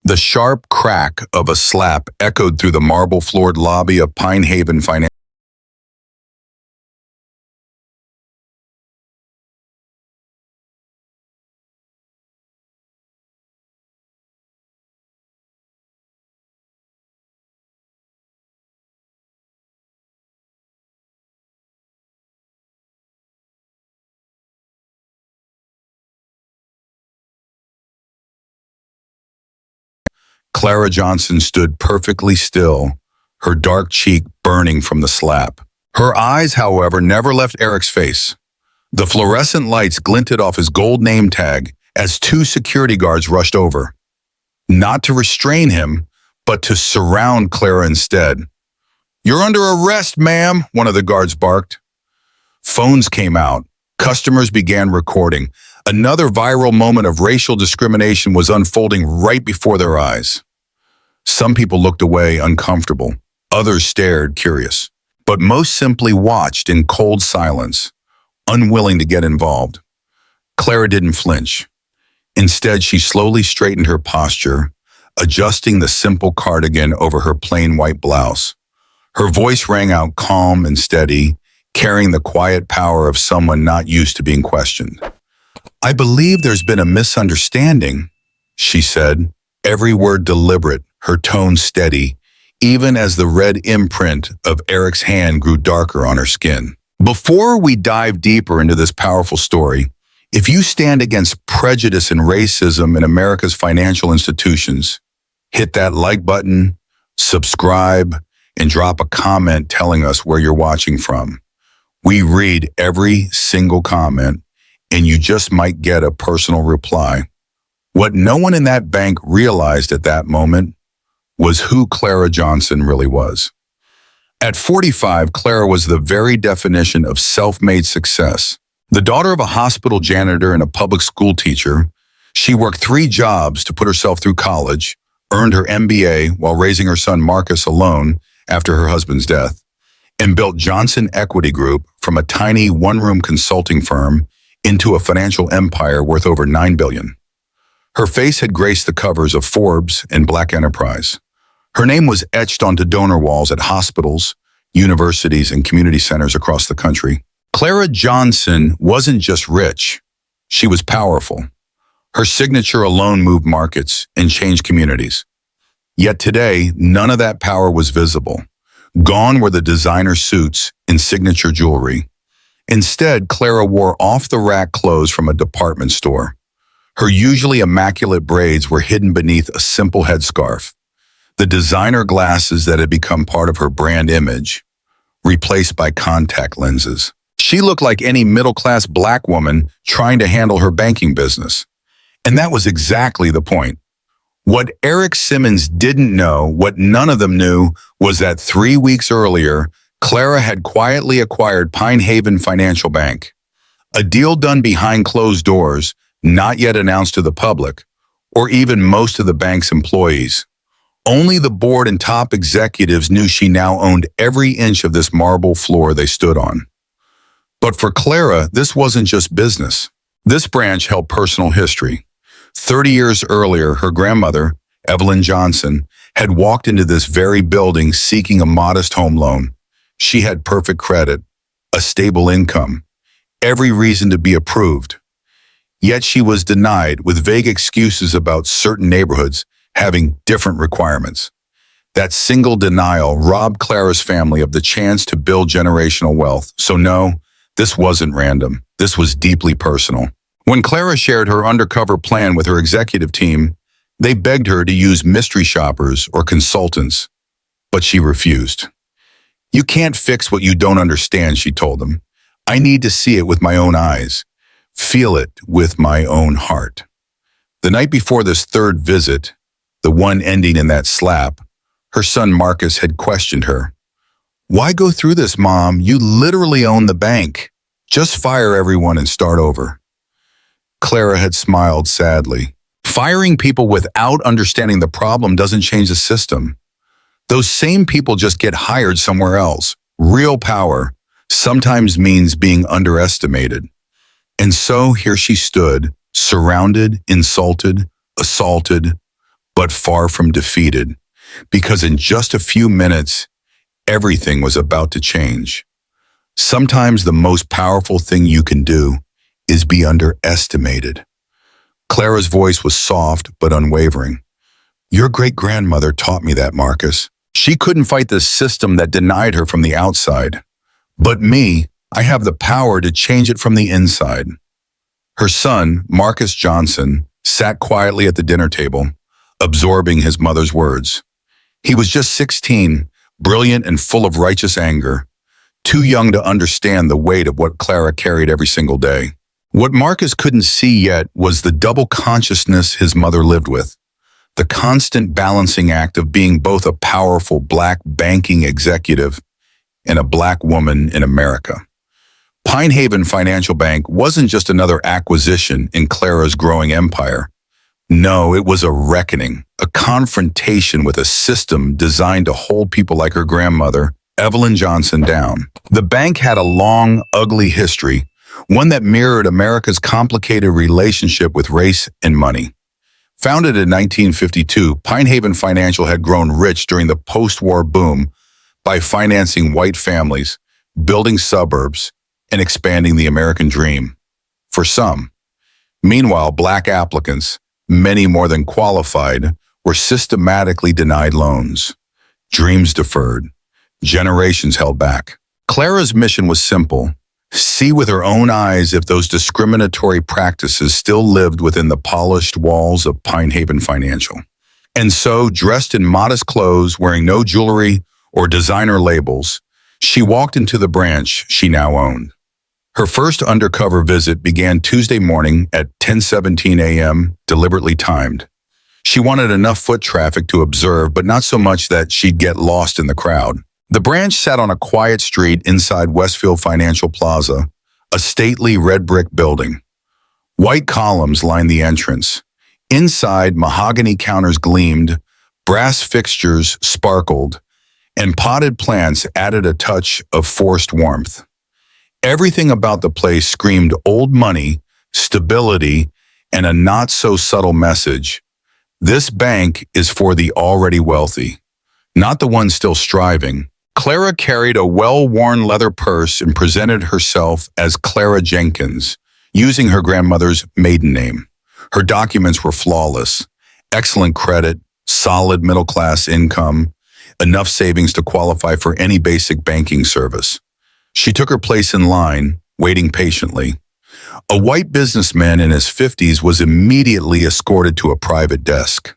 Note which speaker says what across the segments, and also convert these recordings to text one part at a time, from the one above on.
Speaker 1: The sharp crack of a slap echoed through the marble-floored lobby of Pine Haven Financial. Clara Johnson stood perfectly still, her dark cheek burning from the slap. Her eyes, however, never left Eric's face. The fluorescent lights glinted off his gold name tag as two security guards rushed over. Not to restrain him, but to surround Clara instead. "You're under arrest, ma'am," one of the guards barked. Phones came out. Customers began recording. Another viral moment of racial discrimination was unfolding right before their eyes. Some people looked away, uncomfortable. Others stared, curious. But most simply watched in cold silence, unwilling to get involved. Clara didn't flinch. Instead, she slowly straightened her posture, adjusting the simple cardigan over her plain white blouse. Her voice rang out calm and steady, carrying the quiet power of someone not used to being questioned. "I believe there's been a misunderstanding," she said, every word deliberate, her tone steady, even as the red imprint of Eric's hand grew darker on her skin. Before we dive deeper into this powerful story, if you stand against prejudice and racism in America's financial institutions, hit that like button, subscribe, and drop a comment telling us where you're watching from. We read every single comment, and you just might get a personal reply. What no one in that bank realized at that moment was who Clara Johnson really was. At 45, Clara was the very definition of self-made success. The daughter of a hospital janitor and a public school teacher, she worked 3 jobs to put herself through college, earned her MBA while raising her son Marcus alone after her husband's death, and built Johnson Equity Group from a tiny one-room consulting firm into a financial empire worth over $9 billion. Her face had graced the covers of Forbes and Black Enterprise. Her name was etched onto donor walls at hospitals, universities, and community centers across the country. Clara Johnson wasn't just rich, she was powerful. Her signature alone moved markets and changed communities. Yet today, none of that power was visible. Gone were the designer suits and signature jewelry. Instead, Clara wore off-the-rack clothes from a department store. Her usually immaculate braids were hidden beneath a simple headscarf. The designer glasses that had become part of her brand image, replaced by contact lenses. She looked like any middle-class Black woman trying to handle her banking business. And that was exactly the point. What Eric Simmons didn't know, what none of them knew, was that 3 weeks earlier, Clara had quietly acquired Pine Haven Financial Bank. A deal done behind closed doors, not yet announced to the public, or even most of the bank's employees. Only the board and top executives knew she now owned every inch of this marble floor they stood on. But for Clara, this wasn't just business. This branch held personal history. 30 years earlier, her grandmother, Evelyn Johnson, had walked into this very building seeking a modest home loan. She had perfect credit, a stable income, every reason to be approved. Yet she was denied with vague excuses about certain neighborhoods having different requirements. That single denial robbed Clara's family of the chance to build generational wealth. So no, this wasn't random. This was deeply personal. When Clara shared her undercover plan with her executive team, they begged her to use mystery shoppers or consultants, but she refused. "You can't fix what you don't understand," she told them. "I need to see it with my own eyes, feel it with my own heart." The night before this third visit, the one ending in that slap, her son Marcus had questioned her. "Why go through this, Mom? You literally own the bank. Just fire everyone and start over." Clara had smiled sadly. Firing people without understanding the problem doesn't change the system. Those same people just get hired somewhere else. Real power sometimes means being underestimated. And so here she stood, surrounded, insulted, assaulted, but far from defeated, because in just a few minutes, everything was about to change. Sometimes the most powerful thing you can do is be underestimated. Clara's voice was soft but unwavering. Your great-grandmother taught me that, Marcus. She couldn't fight the system that denied her from the outside. But me, I have the power to change it from the inside. Her son, Marcus Johnson, sat quietly at the dinner table, absorbing his mother's words. He was just 16, brilliant and full of righteous anger, too young to understand the weight of what Clara carried every single day. What Marcus couldn't see yet was the double consciousness his mother lived with, the constant balancing act of being both a powerful black banking executive and a black woman in America. Pine Haven Financial Bank wasn't just another acquisition in Clara's growing empire. No, it was a reckoning, a confrontation with a system designed to hold people like her grandmother, Evelyn Johnson, down. The bank had a long, ugly history, one that mirrored America's complicated relationship with race and money. Founded in 1952, Pine Haven Financial had grown rich during the post-war boom by financing white families, building suburbs, and expanding the American dream. For some. Meanwhile, black applicants, many more than qualified, were systematically denied loans. Dreams deferred. Generations held back. Clara's mission was simple: see with her own eyes if those discriminatory practices still lived within the polished walls of Pine Haven Financial. And so, dressed in modest clothes, wearing no jewelry or designer labels, she walked into the branch she now owned. Her first undercover visit began Tuesday morning at 10:17 a.m., deliberately timed. She wanted enough foot traffic to observe, but not so much that she'd get lost in the crowd. The branch sat on a quiet street inside Westfield Financial Plaza, a stately red brick building. White columns lined the entrance. Inside, mahogany counters gleamed, brass fixtures sparkled, and potted plants added a touch of forced warmth. Everything about the place screamed old money, stability, and a not-so-subtle message. This bank is for the already wealthy, not the ones still striving. Clara carried a well-worn leather purse and presented herself as Clara Jenkins, using her grandmother's maiden name. Her documents were flawless: excellent credit, solid middle-class income, enough savings to qualify for any basic banking service. She took her place in line, waiting patiently. A white businessman in his 50s was immediately escorted to a private desk.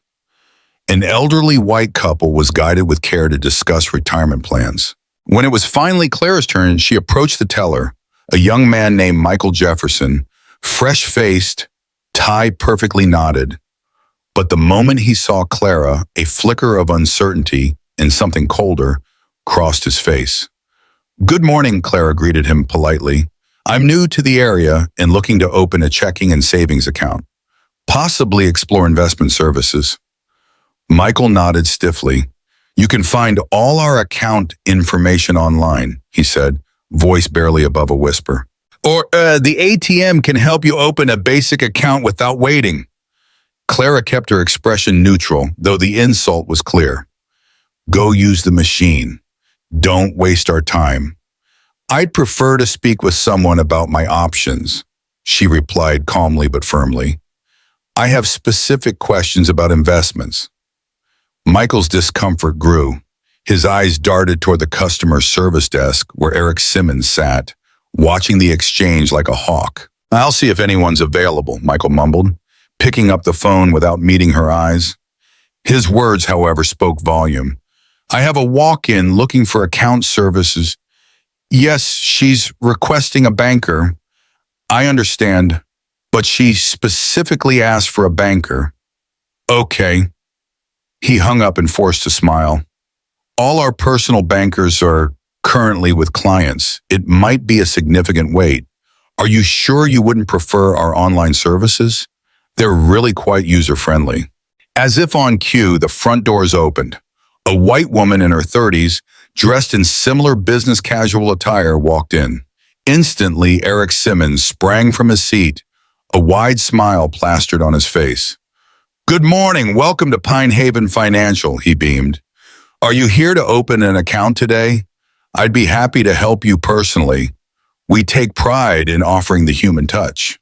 Speaker 1: An elderly white couple was guided with care to discuss retirement plans. When it was finally Clara's turn, she approached the teller, a young man named Michael Jefferson, fresh-faced, tie perfectly knotted. But the moment he saw Clara, a flicker of uncertainty and something colder crossed his face. "Good morning," Clara greeted him politely. "I'm new to the area and looking to open a checking and savings account. Possibly explore investment services." Michael nodded stiffly. "You can find all our account information online," he said, voice barely above a whisper. "Or the ATM can help you open a basic account without waiting." Clara kept her expression neutral, though the insult was clear. "Go use the machine. Don't waste our time." "I'd prefer to speak with someone about my options," she replied calmly but firmly. "I have specific questions about investments." Michael's discomfort grew. His eyes darted toward the customer service desk where Eric Simmons sat, watching the exchange like a hawk. "I'll see if anyone's available," Michael mumbled, picking up the phone without meeting her eyes. His words, however, spoke volume. "I have a walk-in looking for account services." "Yes, she's requesting a banker." "I understand, but she specifically asked for a banker." "Okay." He hung up and forced a smile. "All our personal bankers are currently with clients. It might be a significant wait. Are you sure you wouldn't prefer our online services? They're really quite user-friendly." As if on cue, the front doors opened. A white woman in her 30s, dressed in similar business casual attire, walked in. Instantly, Eric Simmons sprang from his seat, a wide smile plastered on his face. Good morning. Welcome to Pine Haven Financial, he beamed. Are you here to open an account today? I'd be happy to help you personally. We take pride in offering the human touch.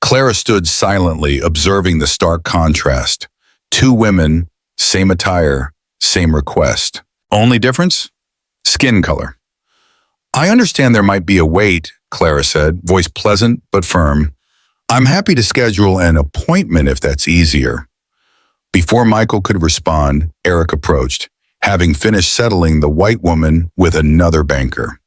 Speaker 1: Clara stood silently, observing the stark contrast. Two women, same attire, same request. Only difference? Skin color. I understand there might be a wait, Clara said, voice pleasant but firm. I'm happy to schedule an appointment if that's easier. Before Michael could respond, Eric approached, having finished settling the white woman with another banker.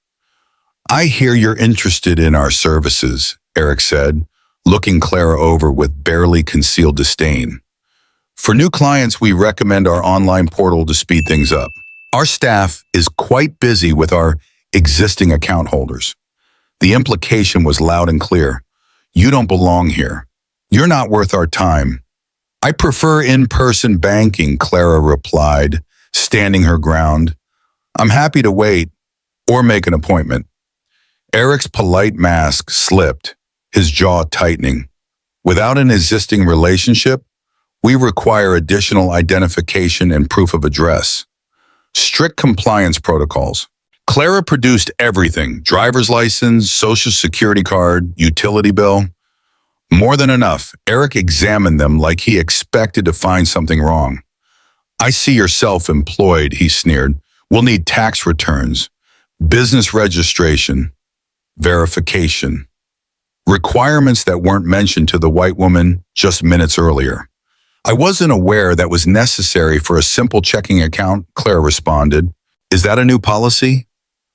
Speaker 1: I hear you're interested in our services, Eric said, looking Clara over with barely concealed disdain. For new clients, we recommend our online portal to speed things up. Our staff is quite busy with our existing account holders. The implication was loud and clear. You don't belong here. You're not worth our time. I prefer in-person banking, Clara replied, standing her ground. I'm happy to wait or make an appointment. Eric's polite mask slipped, his jaw tightening. Without an existing relationship, we require additional identification and proof of address. Strict compliance protocols. Clara produced everything: driver's license, social security card, utility bill. More than enough. Eric examined them like he expected to find something wrong. I see you're self-employed, he sneered. We'll need tax returns, business registration, verification. Requirements that weren't mentioned to the white woman just minutes earlier. I wasn't aware that was necessary for a simple checking account, Clara responded. Is that a new policy?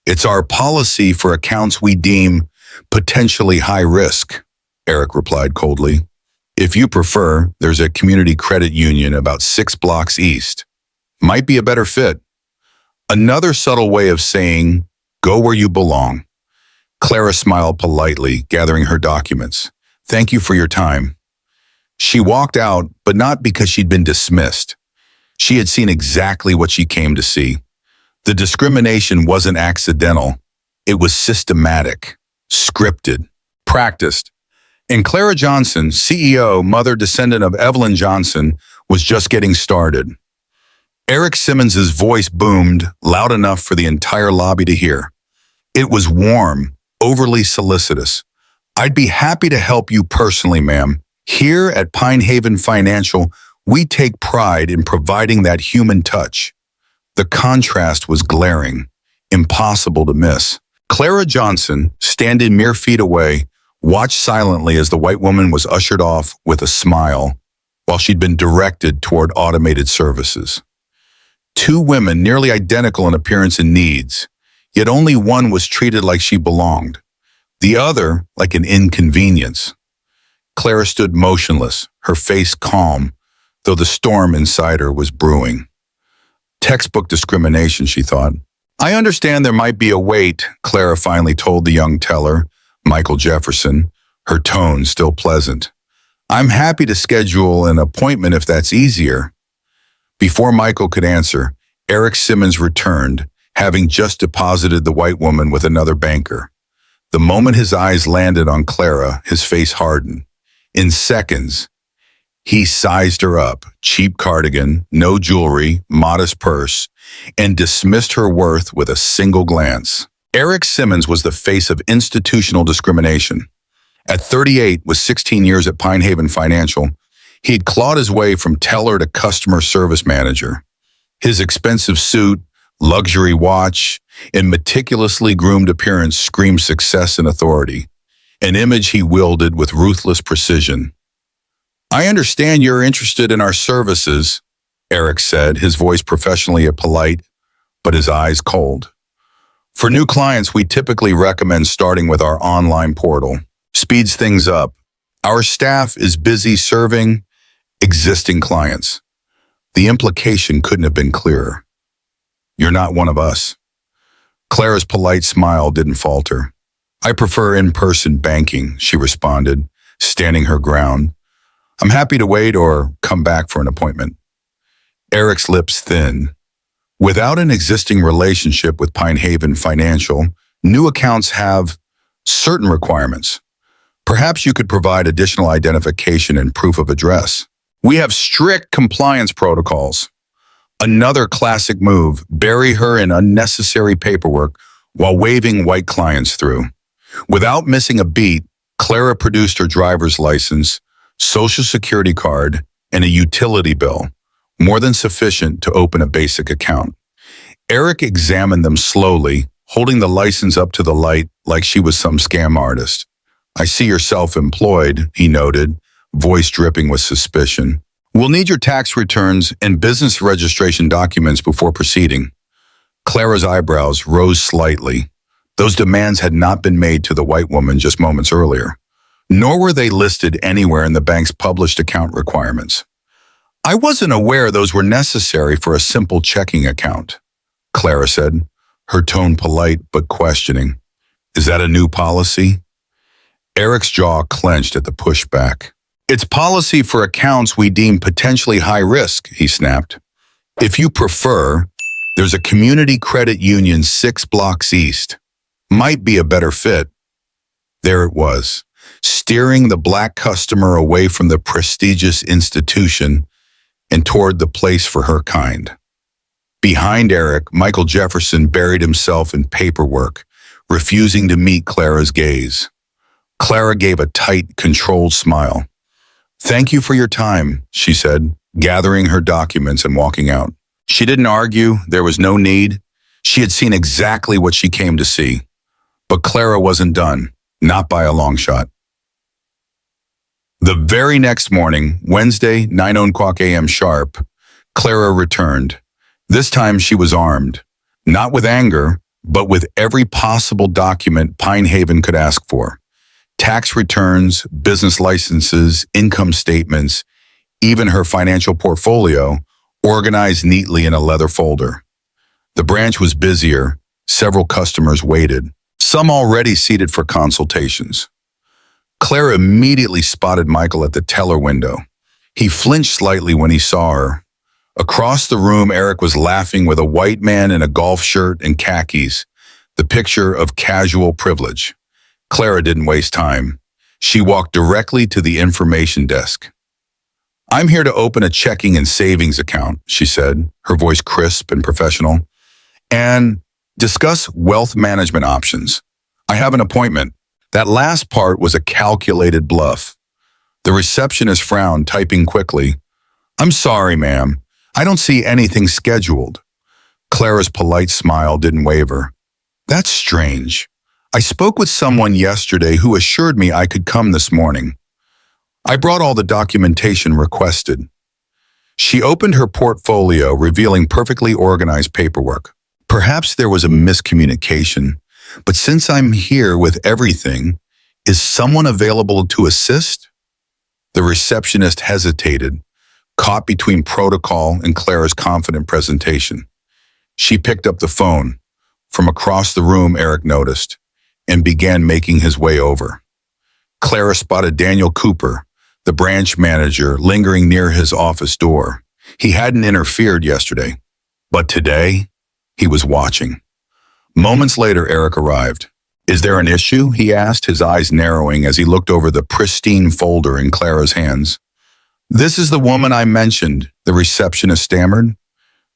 Speaker 1: It's our policy for accounts we deem potentially high risk, Eric replied coldly. If you prefer, there's a community credit union about 6 blocks east. Might be a better fit. Another subtle way of saying, go where you belong. Clara smiled politely, gathering her documents. Thank you for your time. She walked out, but not because she'd been dismissed. She had seen exactly what she came to see. The discrimination wasn't accidental. It was systematic, scripted, practiced. And Clara Johnson, CEO, mother descendant of Evelyn Johnson, was just getting started. Eric Simmons's voice boomed loud enough for the entire lobby to hear. It was warm, overly solicitous. I'd be happy to help you personally, ma'am. Here at Pine Haven Financial, we take pride in providing that human touch. The contrast was glaring, impossible to miss. Clara Johnson, standing mere feet away, watched silently as the white woman was ushered off with a smile, while she'd been directed toward automated services. Two women nearly identical in appearance and needs, yet only one was treated like she belonged, the other like an inconvenience. Clara stood motionless, her face calm, though the storm inside her was brewing. Textbook discrimination, she thought. I understand there might be a wait, Clara finally told the young teller, Michael Jefferson, her tone still pleasant. I'm happy to schedule an appointment if that's easier. Before Michael could answer, Eric Simmons returned, having just deposited the white woman with another banker. The moment his eyes landed on Clara, his face hardened. In seconds, he sized her up, cheap cardigan, no jewelry, modest purse, and dismissed her worth with a single glance. Eric Simmons was the face of institutional discrimination. At 38, with 16 years at Pine Haven Financial, he'd clawed his way from teller to customer service manager. His expensive suit, luxury watch, and meticulously groomed appearance screamed success and authority, an image he wielded with ruthless precision. I understand you're interested in our services, Eric said, his voice professionally polite, but his eyes cold. For new clients, we typically recommend starting with our online portal. Speeds things up. Our staff is busy serving existing clients. The implication couldn't have been clearer. You're not one of us. Clara's polite smile didn't falter. I prefer in-person banking, she responded, standing her ground. I'm happy to wait or come back for an appointment. Eric's lips thinned. Without an existing relationship with Pine Haven Financial, new accounts have certain requirements. Perhaps you could provide additional identification and proof of address. We have strict compliance protocols. Another classic move, bury her in unnecessary paperwork while waving white clients through. Without missing a beat, Clara produced her driver's license, social security card, and a utility bill, more than sufficient to open a basic account. Eric examined them slowly, holding the license up to the light like she was some scam artist. I see you're self-employed, he noted, voice dripping with suspicion. We'll need your tax returns and business registration documents before proceeding. Clara's eyebrows rose slightly. Those demands had not been made to the white woman just moments earlier, nor were they listed anywhere in the bank's published account requirements. I wasn't aware those were necessary for a simple checking account, Clara said, her tone polite but questioning. Is that a new policy? Eric's jaw clenched at the pushback. It's policy for accounts we deem potentially high risk, he snapped. If you prefer, there's a community credit union 6 blocks east. Might be a better fit. There it was, steering the black customer away from the prestigious institution and toward the place for her kind. Behind Eric, Michael Jefferson buried himself in paperwork, refusing to meet Clara's gaze. Clara gave a tight, controlled smile. Thank you for your time, she said, gathering her documents and walking out. She didn't argue, there was no need. She had seen exactly what she came to see. But Clara wasn't done, not by a long shot. The very next morning, Wednesday, 9:00 a.m. sharp, Clara returned. This time she was armed, not with anger, but with every possible document Pine Haven could ask for. Tax returns, business licenses, income statements, even her financial portfolio, organized neatly in a leather folder. The branch was busier. Several customers waited, some already seated for consultations. Clara immediately spotted Michael at the teller window. He flinched slightly when he saw her. Across the room, Eric was laughing with a white man in a golf shirt and khakis, the picture of casual privilege. Clara didn't waste time. She walked directly to the information desk. I'm here to open a checking and savings account, she said, her voice crisp and professional, and discuss wealth management options. I have an appointment. That last part was a calculated bluff. The receptionist frowned, typing quickly. I'm sorry, ma'am. I don't see anything scheduled. Clara's polite smile didn't waver. That's strange. I spoke with someone yesterday who assured me I could come this morning. I brought all the documentation requested. She opened her portfolio, revealing perfectly organized paperwork. Perhaps there was a miscommunication, but since I'm here with everything, is someone available to assist? The receptionist hesitated, caught between protocol and Clara's confident presentation. She picked up the phone. From across the room, Eric noticed, and began making his way over. Clara spotted Daniel Cooper, the branch manager, lingering near his office door. He hadn't interfered yesterday, but today, he was watching. Moments later, Eric arrived. Is there an issue? He asked, his eyes narrowing as he looked over the pristine folder in Clara's hands. This is the woman I mentioned, the receptionist stammered.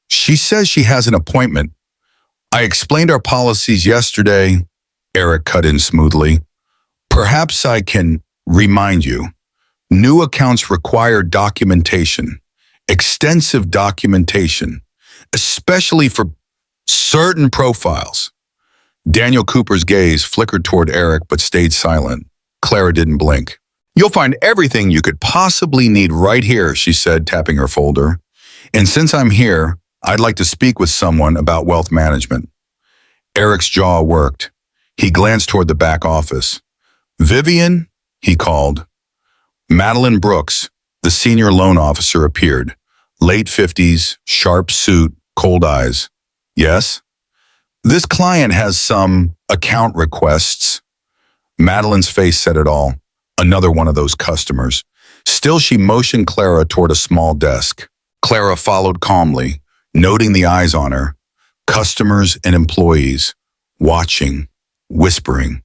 Speaker 1: She says she has an appointment. I explained our policies yesterday, Eric cut in smoothly. Perhaps I can remind you. New accounts require documentation, extensive documentation, especially for certain profiles. Daniel Cooper's gaze flickered toward Eric but stayed silent. Clara didn't blink. You'll find everything you could possibly need right here, she said, tapping her folder. And since I'm here, I'd like to speak with someone about wealth management. Eric's jaw worked. He glanced toward the back office. Vivian, he called. Madeline Brooks, the senior loan officer, appeared. Late 50s, sharp suit, cold eyes. Yes? This client has some account requests. Madeline's face said it all. Another one of those customers. Still, she motioned Clara toward a small desk. Clara followed calmly, noting the eyes on her. Customers and employees, watching, whispering.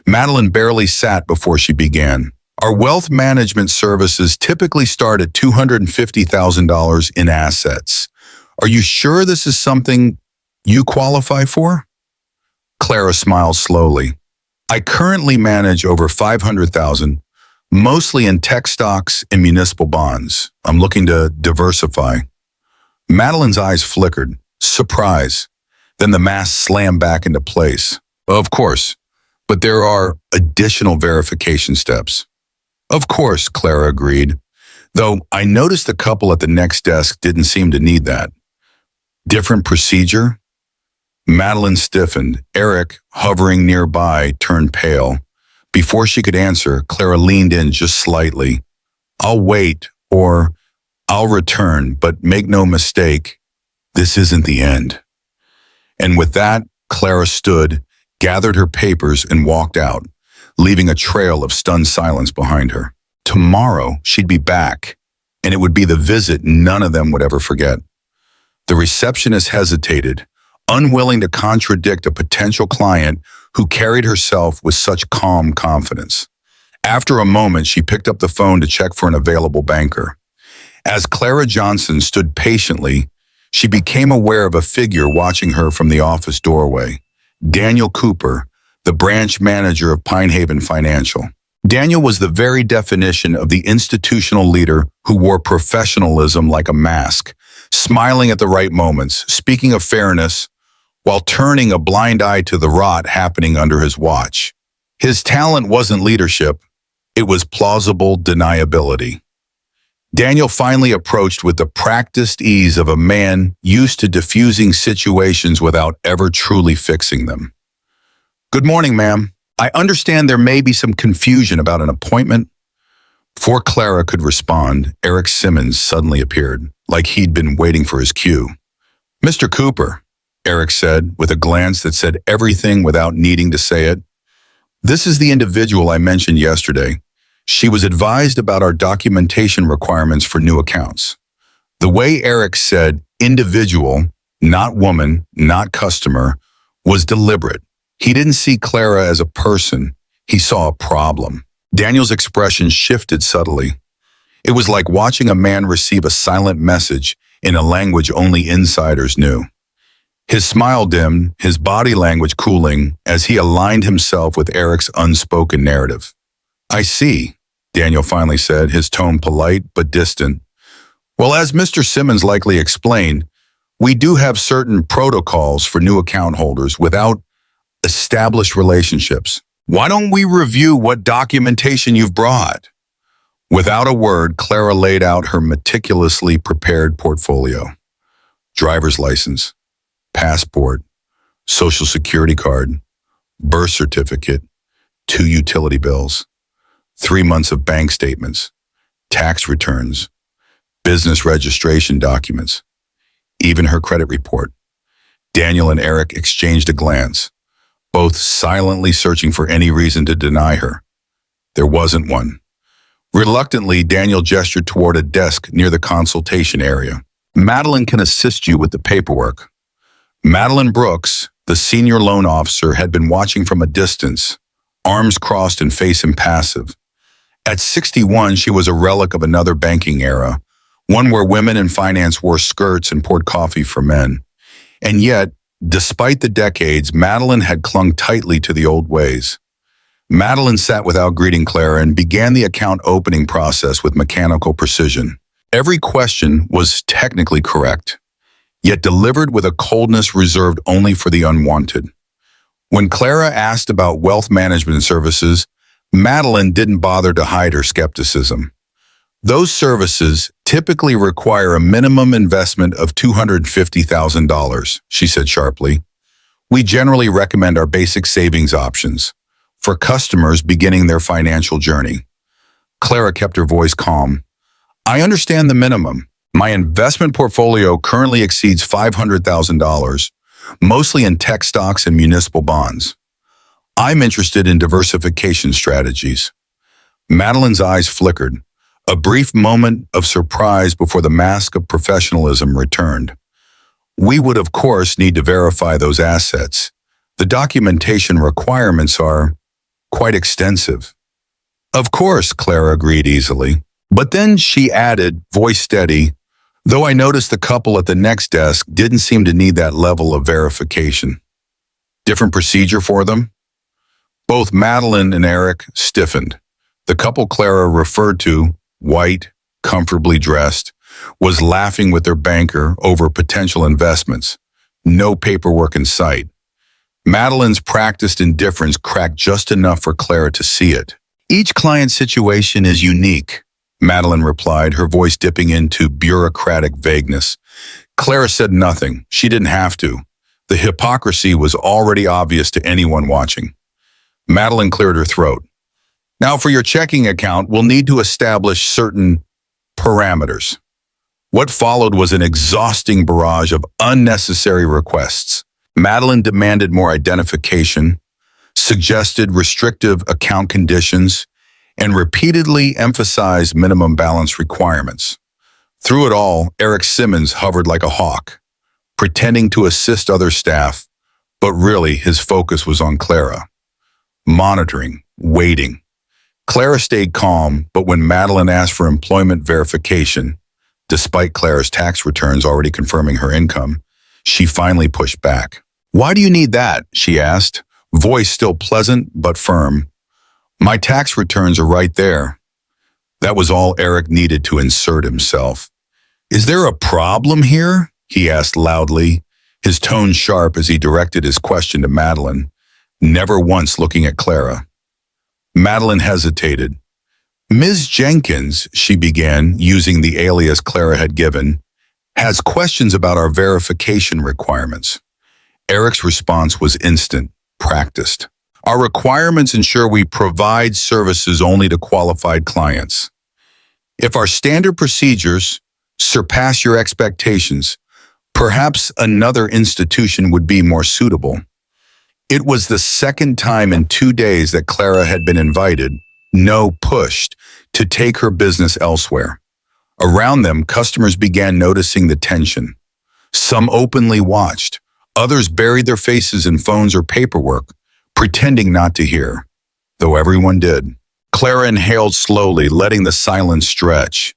Speaker 1: Madeline barely sat before she began. Our wealth management services typically start at $250,000 in assets. Are you sure this is something you qualify for? Clara smiled slowly. I currently manage over 500,000, mostly in tech stocks and municipal bonds. I'm looking to diversify. Madeline's eyes flickered, surprise. Then the mask slammed back into place. Of course, but there are additional verification steps. Of course, Clara agreed, though I noticed the couple at the next desk didn't seem to need that. Different procedure? Madeline stiffened. Eric, hovering nearby, turned pale. Before she could answer, Clara leaned in just slightly. I'll wait, or I'll return, but make no mistake, this isn't the end. And with that, Clara stood, gathered her papers, and walked out, leaving a trail of stunned silence behind her. Tomorrow, she'd be back, and it would be the visit none of them would ever forget. The receptionist hesitated, unwilling to contradict a potential client who carried herself with such calm confidence. After a moment, she picked up the phone to check for an available banker. As Clara Johnson stood patiently, she became aware of a figure watching her from the office doorway. Daniel Cooper, the branch manager of Pine Haven Financial. Daniel was the very definition of the institutional leader who wore professionalism like a mask, smiling at the right moments, speaking of fairness, while turning a blind eye to the rot happening under his watch. His talent wasn't leadership, it was plausible deniability. Daniel finally approached with the practiced ease of a man used to diffusing situations without ever truly fixing them. Good morning, ma'am. I understand there may be some confusion about an appointment. Before Clara could respond, Eric Simmons suddenly appeared, like he'd been waiting for his cue. Mr. Cooper, Eric said, with a glance that said everything without needing to say it. This is the individual I mentioned yesterday. She was advised about our documentation requirements for new accounts. The way Eric said individual, not woman, not customer, was deliberate. He didn't see Clara as a person. He saw a problem. Daniel's expression shifted subtly. It was like watching a man receive a silent message in a language only insiders knew. His smile dimmed, his body language cooling as he aligned himself with Eric's unspoken narrative. I see, Daniel finally said, his tone polite but distant. Well, as Mr. Simmons likely explained, we do have certain protocols for new account holders without established relationships. Why don't we review what documentation you've brought? Without a word, Clara laid out her meticulously prepared portfolio. Driver's license, passport, social security card, birth certificate, 2 utility bills, 3 months of bank statements, tax returns, business registration documents, even her credit report. Daniel and Eric exchanged a glance, both silently searching for any reason to deny her. There wasn't one. Reluctantly, Daniel gestured toward a desk near the consultation area. Madeline can assist you with the paperwork. Madeline Brooks, the senior loan officer, had been watching from a distance, arms crossed and face impassive. At 61, she was a relic of another banking era, one where women in finance wore skirts and poured coffee for men. And yet, despite the decades, Madeline had clung tightly to the old ways. Madeline sat without greeting Clara and began the account opening process with mechanical precision. Every question was technically correct, yet delivered with a coldness reserved only for the unwanted. When Clara asked about wealth management services, Madeline didn't bother to hide her skepticism. Those services typically require a minimum investment of $250,000, she said sharply. We generally recommend our basic savings options for customers beginning their financial journey. Clara kept her voice calm. I understand the minimum. My investment portfolio currently exceeds $500,000, mostly in tech stocks and municipal bonds. I'm interested in diversification strategies. Madeline's eyes flickered, a brief moment of surprise before the mask of professionalism returned. We would, of course, need to verify those assets. The documentation requirements are quite extensive. Of course, Clara agreed easily. But then she added, voice steady, though I noticed the couple at the next desk didn't seem to need that level of verification. Different procedure for them? Both Madeline and Eric stiffened. The couple Clara referred to, white, comfortably dressed, was laughing with their banker over potential investments. No paperwork in sight. Madeline's practiced indifference cracked just enough for Clara to see it. Each client situation is unique, Madeline replied, her voice dipping into bureaucratic vagueness. Clara said nothing. She didn't have to. The hypocrisy was already obvious to anyone watching. Madeline cleared her throat. Now, for your checking account, we'll need to establish certain parameters. What followed was an exhausting barrage of unnecessary requests. Madeline demanded more identification, suggested restrictive account conditions, and repeatedly emphasized minimum balance requirements. Through it all, Eric Simmons hovered like a hawk, pretending to assist other staff, but really his focus was on Clara. Monitoring, waiting. Clara stayed calm, but when Madeline asked for employment verification, despite Clara's tax returns already confirming her income, she finally pushed back. Why do you need that? She asked, voice still pleasant but firm. My tax returns are right there. That was all Eric needed to insert himself. Is there a problem here? He asked loudly, his tone sharp as he directed his question to Madeline, never once looking at Clara. Madeline hesitated. Ms. Jenkins, she began, using the alias Clara had given, has questions about our verification requirements. Eric's response was instant, practiced. Our requirements ensure we provide services only to qualified clients. If our standard procedures surpass your expectations, perhaps another institution would be more suitable. It was the second time in 2 days that Clara had been invited, no pushed, to take her business elsewhere. Around them, customers began noticing the tension. Some openly watched. Others buried their faces in phones or paperwork, pretending not to hear, though everyone did. Clara inhaled slowly, letting the silence stretch.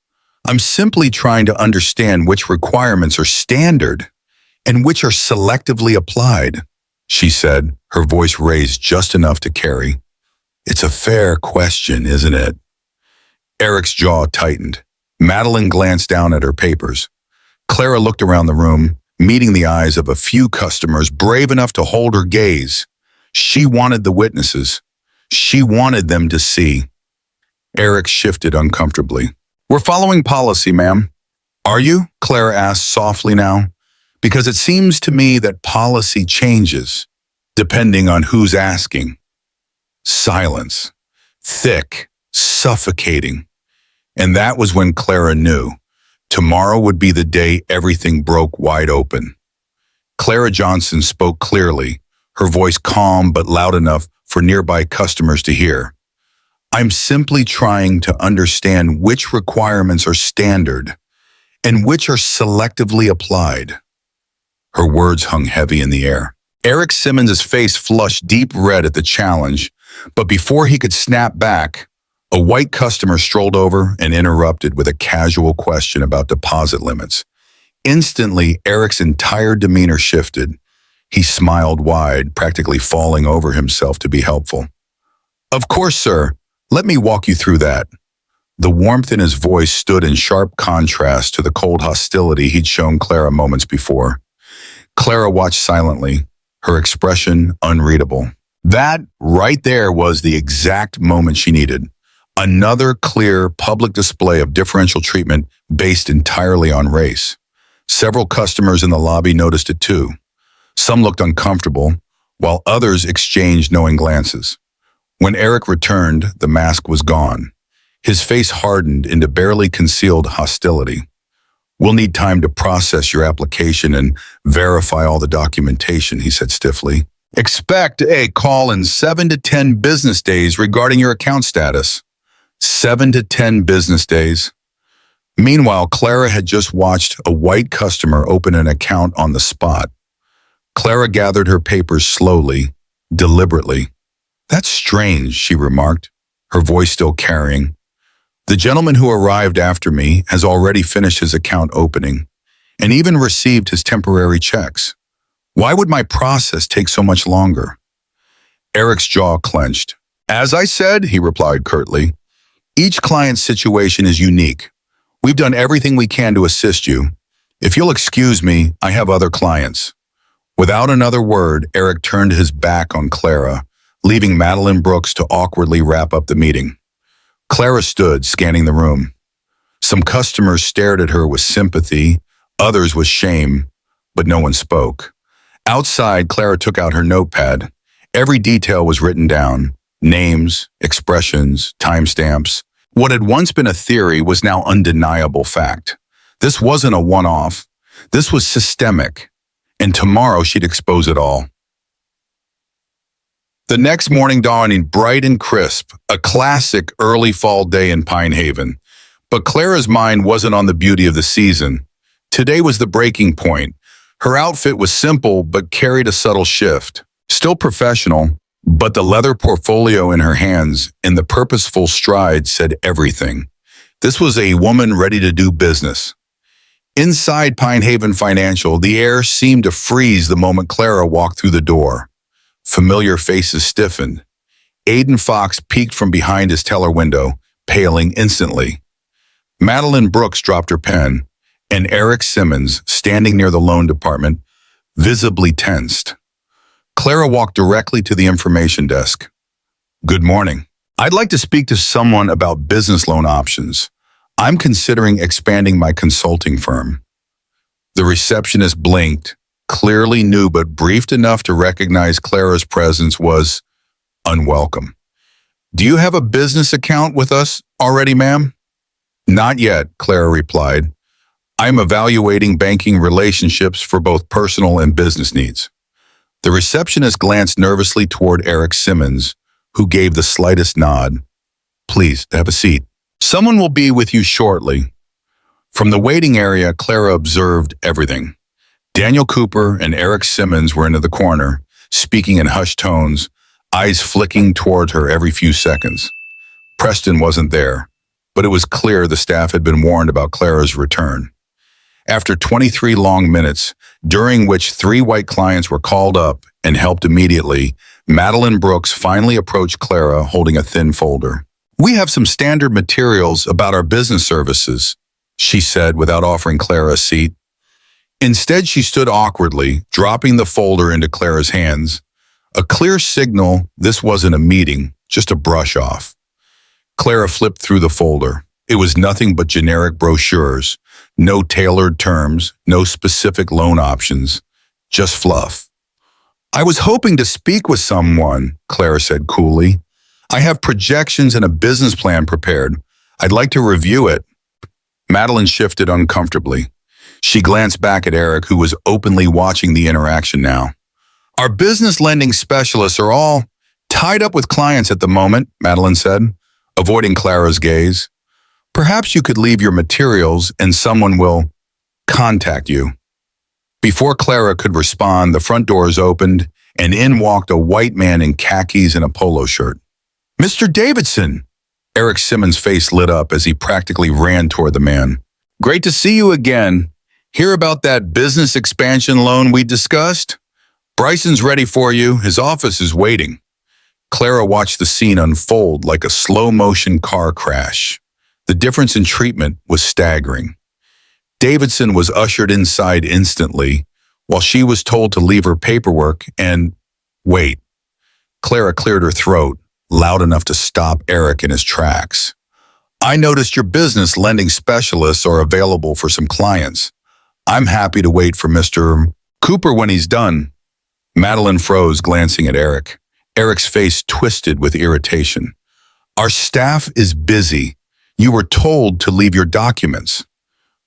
Speaker 1: I'm simply trying to understand which requirements are standard and which are selectively applied, she said, her voice raised just enough to carry. It's a fair question, isn't it? Eric's jaw tightened. Madeline glanced down at her papers. Clara looked around the room, meeting the eyes of a few customers brave enough to hold her gaze. She wanted the witnesses. She wanted them to see. Eric shifted uncomfortably. We're following policy, ma'am. Are you? Clara asked softly now. Because it seems to me that policy changes, depending on who's asking. Silence. Thick, suffocating. And that was when Clara knew. Tomorrow would be the day everything broke wide open. Clara Johnson spoke clearly, her voice calm but loud enough for nearby customers to hear. I'm simply trying to understand which requirements are standard and which are selectively applied. Her words hung heavy in the air. Eric Simmons' face flushed deep red at the challenge, but before he could snap back, a white customer strolled over and interrupted with a casual question about deposit limits. Instantly, Eric's entire demeanor shifted. He smiled wide, practically falling over himself to be helpful. Of course, sir. Let me walk you through that. The warmth in his voice stood in sharp contrast to the cold hostility he'd shown Clara moments before. Clara watched silently, her expression unreadable. That right there was the exact moment she needed. Another clear public display of differential treatment based entirely on race. Several customers in the lobby noticed it too. Some looked uncomfortable, while others exchanged knowing glances. When Eric returned, the mask was gone. His face hardened into barely concealed hostility. We'll need time to process your application and verify all the documentation, he said stiffly. Expect a call in 7 to 10 business days regarding your account status. 7 to 10 business days. Meanwhile, Clara had just watched a white customer open an account on the spot. Clara gathered her papers slowly, deliberately. That's strange, she remarked, her voice still carrying. The gentleman who arrived after me has already finished his account opening and even received his temporary checks. Why would my process take so much longer? Eric's jaw clenched. As I said, he replied curtly, each client's situation is unique. We've done everything we can to assist you. If you'll excuse me, I have other clients. Without another word, Eric turned his back on Clara, leaving Madeline Brooks to awkwardly wrap up the meeting. Clara stood, scanning the room. Some customers stared at her with sympathy, others with shame, but no one spoke. Outside, Clara took out her notepad. Every detail was written down. Names, expressions, timestamps. What had once been a theory was now undeniable fact. This wasn't a one-off. This was systemic. And tomorrow she'd expose it all. The next morning dawning bright and crisp, a classic early fall day in Pine Haven. But Clara's mind wasn't on the beauty of the season. Today was the breaking point. Her outfit was simple but carried a subtle shift. Still professional, but the leather portfolio in her hands and the purposeful stride said everything. This was a woman ready to do business. Inside Pine Haven Financial, the air seemed to freeze the moment Clara walked through the door. Familiar faces stiffened. Aiden Fox peeked from behind his teller window, paling instantly. Madeline Brooks dropped her pen, and Eric Simmons, standing near the loan department, visibly tensed. Clara walked directly to the information desk. Good morning. I'd like to speak to someone about business loan options. I'm considering expanding my consulting firm. The receptionist blinked, clearly new but briefed enough to recognize Clara's presence was unwelcome. Do you have a business account with us already, ma'am? Not yet, Clara replied. I'm evaluating banking relationships for both personal and business needs. The receptionist glanced nervously toward Eric Simmons, who gave the slightest nod. Please, have a seat. Someone will be with you shortly. From the waiting area, Clara observed everything. Daniel Cooper and Eric Simmons were into the corner, speaking in hushed tones, eyes flicking toward her every few seconds. Preston wasn't there, but it was clear the staff had been warned about Clara's return. After 23 long minutes, during which 3 white clients were called up and helped immediately, Madeline Brooks finally approached Clara holding a thin folder. We have some standard materials about our business services, she said without offering Clara a seat. Instead, she stood awkwardly, dropping the folder into Clara's hands. A clear signal this wasn't a meeting, just a brush off. Clara flipped through the folder. It was nothing but generic brochures, no tailored terms, no specific loan options, just fluff. I was hoping to speak with someone, Clara said coolly. I have projections and a business plan prepared. I'd like to review it. Madeline shifted uncomfortably. She glanced back at Eric, who was openly watching the interaction now. Our business lending specialists are all tied up with clients at the moment, Madeline said, avoiding Clara's gaze. Perhaps you could leave your materials and someone will contact you. Before Clara could respond, the front doors opened and in walked a white man in khakis and a polo shirt. Mr. Davidson! Eric Simmons' face lit up as he practically ran toward the man. Great to see you again. Hear about that business expansion loan we discussed? Bryson's ready for you. His office is waiting. Clara watched the scene unfold like a slow-motion car crash. The difference in treatment was staggering. Davidson was ushered inside instantly, while she was told to leave her paperwork and wait. Clara cleared her throat, loud enough to stop Eric in his tracks. I noticed your business lending specialists are available for some clients. I'm happy to wait for Mr. Cooper when he's done. Madeline froze, glancing at Eric. Eric's face twisted with irritation. Our staff is busy. You were told to leave your documents.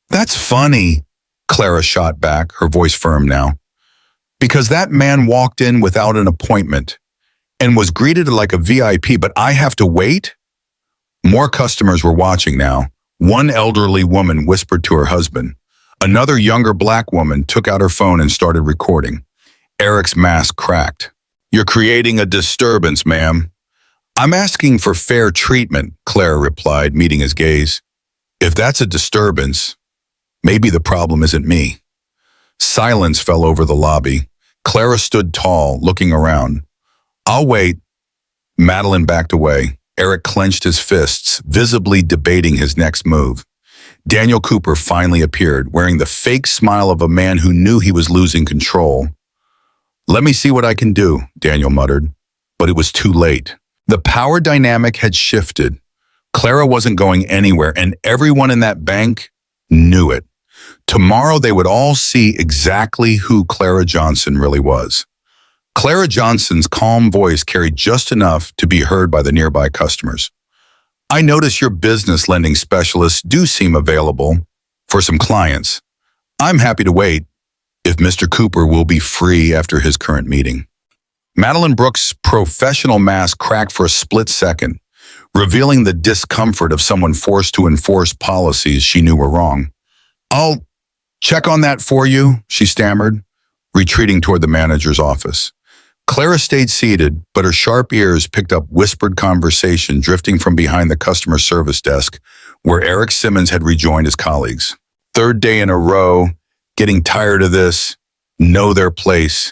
Speaker 1: That's funny, Clara shot back, her voice firm now. Because that man walked in without an appointment and was greeted like a VIP, but I have to wait? More customers were watching now. One elderly woman whispered to her husband. Another younger black woman took out her phone and started recording. Eric's mask cracked. You're creating a disturbance, ma'am. I'm asking for fair treatment, Clara replied, meeting his gaze. If that's a disturbance, maybe the problem isn't me. Silence fell over the lobby. Clara stood tall, looking around. I'll wait. Madeline backed away. Eric clenched his fists, visibly debating his next move. Daniel Cooper finally appeared, wearing the fake smile of a man who knew he was losing control. Let me see what I can do, Daniel muttered. But it was too late. The power dynamic had shifted. Clara wasn't going anywhere, and everyone in that bank knew it. Tomorrow they would all see exactly who Clara Johnson really was. Clara Johnson's calm voice carried just enough to be heard by the nearby customers. I notice your business lending specialists do seem available for some clients. I'm happy to wait if Mr. Cooper will be free after his current meeting. Madeline Brooks' professional mask cracked for a split second, revealing the discomfort of someone forced to enforce policies she knew were wrong. I'll check on that for you, she stammered, retreating toward the manager's office. Clara stayed seated, but her sharp ears picked up whispered conversation drifting from behind the customer service desk, where Eric Simmons had rejoined his colleagues. Third day in a row, getting tired of this, know their place.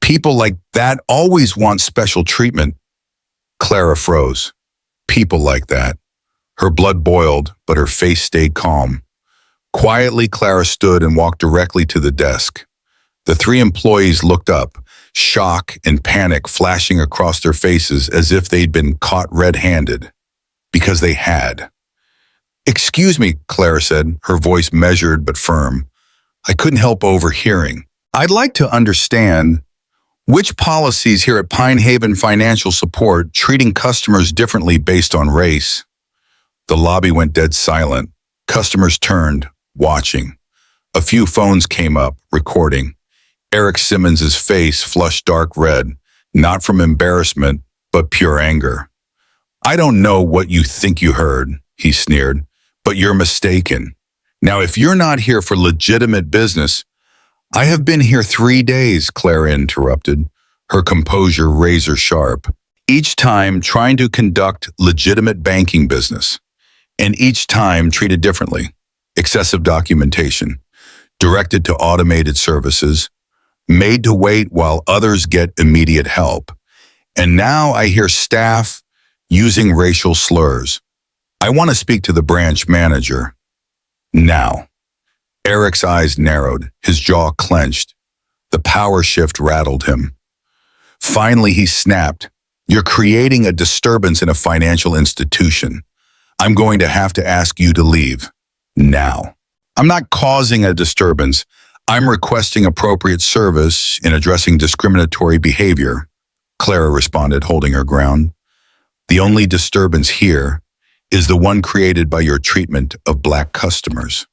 Speaker 1: People like that always want special treatment. Clara froze. People like that. Her blood boiled, but her face stayed calm. Quietly, Clara stood and walked directly to the desk. The three employees looked up, shock and panic flashing across their faces as if they'd been caught red-handed. Because they had. Excuse me, Clara said, her voice measured but firm. I couldn't help overhearing. I'd like to understand which policies here at Pine Haven Financial Support treating customers differently based on race. The lobby went dead silent. Customers turned, watching. A few phones came up, recording. Eric Simmons's face flushed dark red, not from embarrassment, but pure anger. I don't know what you think you heard, he sneered, but you're mistaken. Now, if you're not here for legitimate business, I have been here 3 days, Clara interrupted, her composure razor sharp, each time trying to conduct legitimate banking business, and each time treated differently. Excessive documentation, directed to automated services, made to wait while others get immediate help. And now I hear staff using racial slurs. I want to speak to the branch manager. Now. Eric's eyes narrowed, his jaw clenched. The power shift rattled him. Finally, he snapped. You're creating a disturbance in a financial institution. I'm going to have to ask you to leave. Now. I'm not causing a disturbance. I'm requesting appropriate service in addressing discriminatory behavior, Clara responded, holding her ground. The only disturbance here is the one created by your treatment of black customers.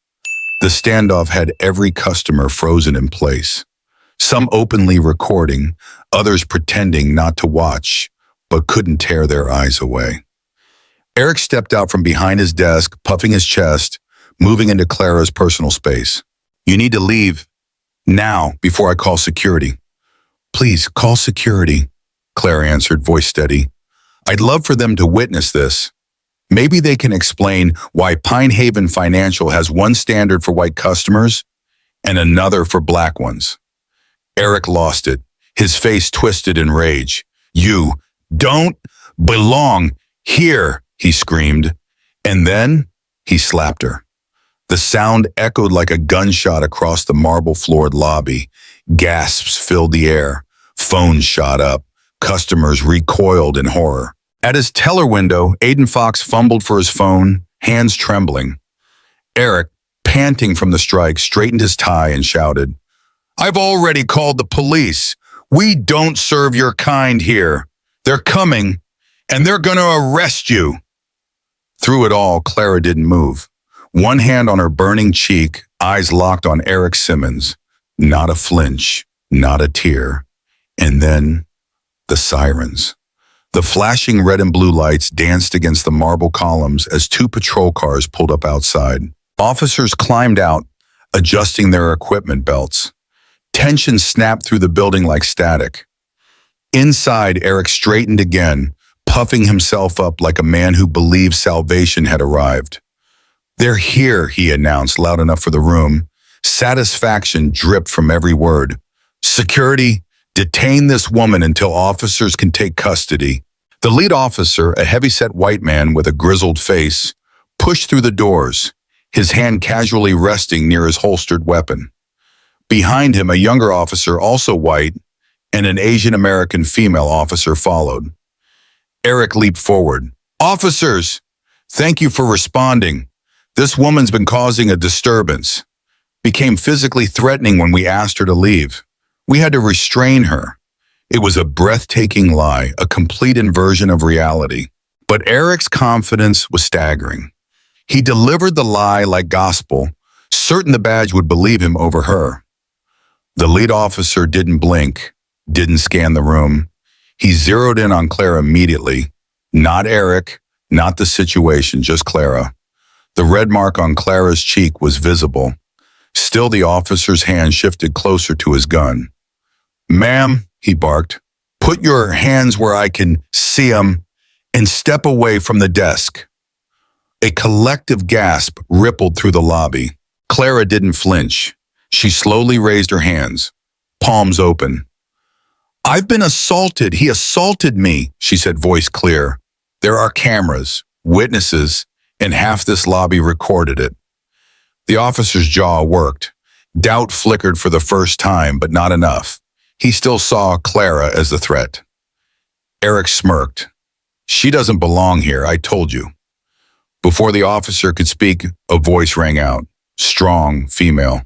Speaker 1: The standoff had every customer frozen in place, some openly recording, others pretending not to watch, but couldn't tear their eyes away. Eric stepped out from behind his desk, puffing his chest, moving into Clara's personal space. You need to leave now before I call security. Please, call security, Clara answered, voice steady. I'd love for them to witness this. Maybe they can explain why Pine Haven Financial has one standard for white customers and another for black ones. Eric lost it, his face twisted in rage. You don't belong here, he screamed. And then he slapped her. The sound echoed like a gunshot across the marble-floored lobby. Gasps filled the air. Phones shot up. Customers recoiled in horror. At his teller window, Aiden Fox fumbled for his phone, hands trembling. Eric, panting from the strike, straightened his tie and shouted, I've already called the police. We don't serve your kind here. They're coming, and they're going to arrest you. Through it all, Clara didn't move. One hand on her burning cheek, eyes locked on Eric Simmons. Not a flinch, not a tear. And then, the sirens. The flashing red and blue lights danced against the marble columns as 2 patrol cars pulled up outside. Officers climbed out, adjusting their equipment belts. Tension snapped through the building like static. Inside, Eric straightened again, puffing himself up like a man who believed salvation had arrived. "They're here," he announced loud enough for the room. Satisfaction dripped from every word. "Security, detain this woman until officers can take custody." The lead officer, a heavyset white man with a grizzled face, pushed through the doors, his hand casually resting near his holstered weapon. Behind him, a younger officer, also white, and an Asian American female officer followed. Eric leaped forward. "Officers, thank you for responding. This woman's been causing a disturbance. Became physically threatening when we asked her to leave. We had to restrain her." It was a breathtaking lie, a complete inversion of reality. But Eric's confidence was staggering. He delivered the lie like gospel, certain the badge would believe him over her. The lead officer didn't blink, didn't scan the room. He zeroed in on Clara immediately. Not Eric, not the situation, just Clara. The red mark on Clara's cheek was visible. Still, the officer's hand shifted closer to his gun. "Ma'am," he barked, "put your hands where I can see 'em and step away from the desk." A collective gasp rippled through the lobby. Clara didn't flinch. She slowly raised her hands, palms open. "I've been assaulted. He assaulted me," she said, voice clear. "There are cameras, witnesses, and half this lobby recorded it." The officer's jaw worked. Doubt flickered for the first time, but not enough. He still saw Clara as the threat. Eric smirked. "She doesn't belong here, I told you." Before the officer could speak, a voice rang out. Strong, female.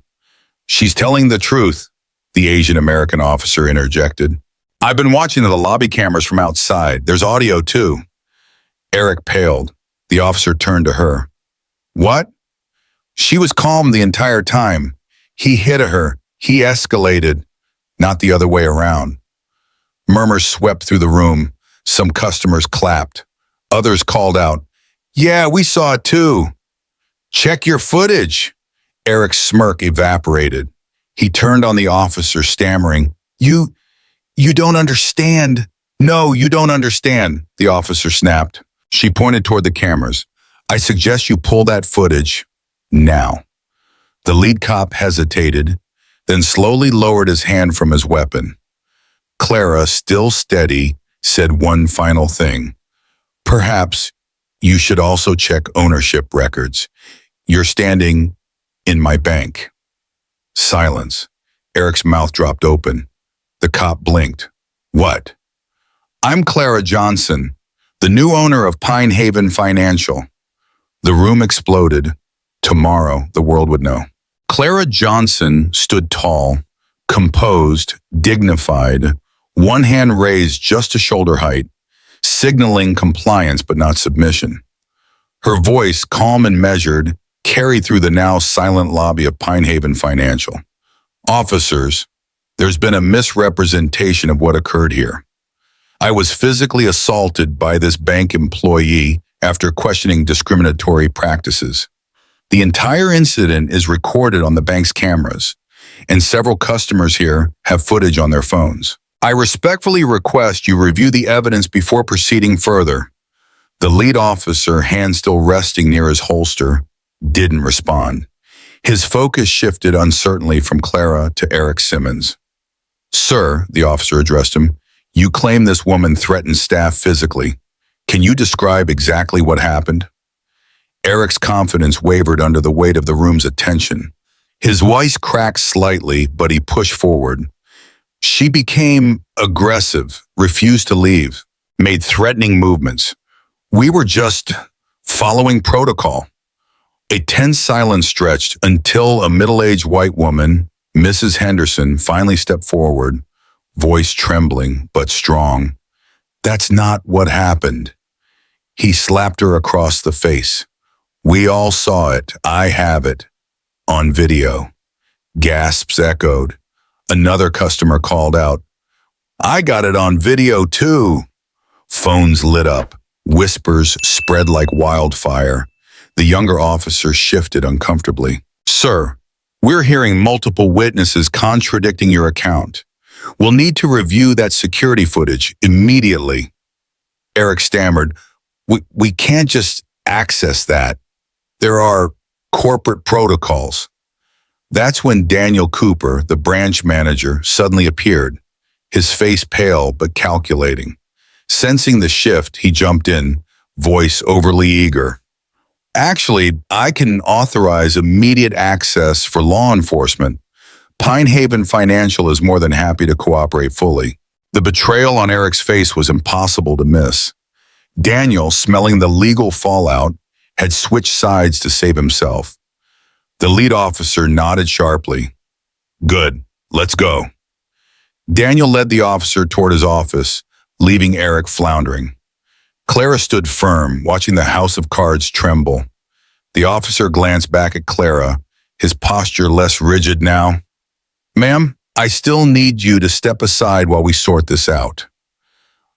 Speaker 1: "She's telling the truth," the Asian American officer interjected. "I've been watching the lobby cameras from outside. There's audio too." Eric paled. The officer turned to her. "What?" "She was calm the entire time. He hit her. He escalated, not the other way around." Murmurs swept through the room. Some customers clapped. Others called out, "Yeah, we saw it too." "Check your footage." Eric's smirk evaporated. He turned on the officer, stammering, You don't understand." "No, you don't understand," the officer snapped. She pointed toward the cameras. "I suggest you pull that footage now." The lead cop hesitated, then slowly lowered his hand from his weapon. Clara, still steady, said one final thing. "Perhaps you should also check ownership records. You're standing in my bank." Silence. Eric's mouth dropped open. The cop blinked. "What?" "I'm Clara Johnson, the new owner of Pine Haven Financial." The room exploded. Tomorrow, the world would know. Clara Johnson stood tall, composed, dignified, one hand raised just to shoulder height, signaling compliance but not submission. Her voice, calm and measured, carried through the now silent lobby of Pine Haven Financial. "Officers, there's been a misrepresentation of what occurred here. I was physically assaulted by this bank employee after questioning discriminatory practices. The entire incident is recorded on the bank's cameras, and several customers here have footage on their phones. I respectfully request you review the evidence before proceeding further." The lead officer, hand still resting near his holster, didn't respond. His focus shifted uncertainly from Clara to Eric Simmons. "Sir," the officer addressed him, "you claim this woman threatened staff physically. Can you describe exactly what happened?" Eric's confidence wavered under the weight of the room's attention. His voice cracked slightly, but he pushed forward. "She became aggressive, refused to leave, made threatening movements. We were just following protocol." A tense silence stretched until a middle-aged white woman, Mrs. Henderson, finally stepped forward, voice trembling but strong. "That's not what happened." He slapped her across the face. "We all saw it. I have it. On video." Gasps echoed. Another customer called out, "I got it on video too." Phones lit up. Whispers spread like wildfire. The younger officer shifted uncomfortably. "Sir, we're hearing multiple witnesses contradicting your account. We'll need to review that security footage immediately." Eric stammered, we can't just access that. There are corporate protocols. That's when Daniel Cooper, the branch manager, suddenly appeared, his face pale but calculating. Sensing the shift, he jumped in, voice overly eager. Actually, I can authorize immediate access for law enforcement. Pine Haven Financial is more than happy to cooperate fully. The betrayal on Eric's face was impossible to miss. Daniel, smelling the legal fallout, had switched sides to save himself. The lead officer nodded sharply. Good, let's go. Daniel led the officer toward his office, leaving Eric floundering. Clara stood firm, watching the house of cards tremble. The officer glanced back at Clara, his posture less rigid now. Ma'am, I still need you to step aside while we sort this out.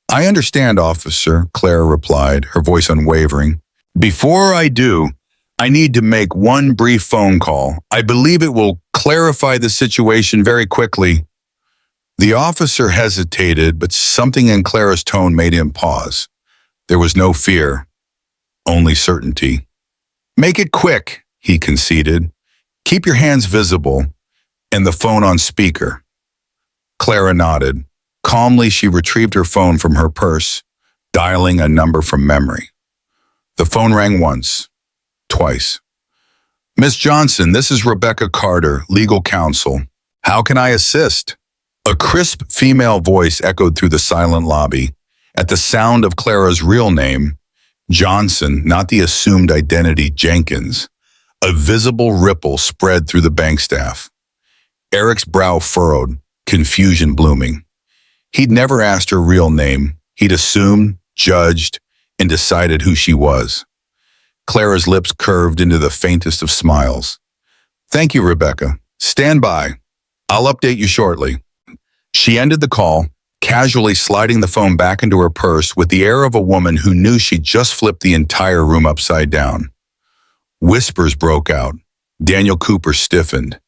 Speaker 1: I understand, officer, Clara replied, her voice unwavering. Before I do, I need to make one brief phone call. I believe it will clarify the situation very quickly. The officer hesitated, but something in Clara's tone made him pause. There was no fear, only certainty. Make it quick, he conceded. Keep your hands visible and the phone on speaker. Clara nodded. Calmly, she retrieved her phone from her purse, dialing a number from memory. The phone rang once, twice. Miss Johnson, this is Rebecca Carter, legal counsel. How can I assist? A crisp female voice echoed through the silent lobby. At the sound of Clara's real name, Johnson, not the assumed identity Jenkins, a visible ripple spread through the bank staff. Eric's brow furrowed, confusion blooming. He'd never asked her real name. He'd assumed, judged, and decided who she was. Clara's lips curved into the faintest of smiles. Thank you, Rebecca. Stand by. I'll update you shortly. She ended the call, casually sliding the phone back into her purse with the air of a woman who knew she'd just flipped the entire room upside down. Whispers broke out. Daniel Cooper stiffened.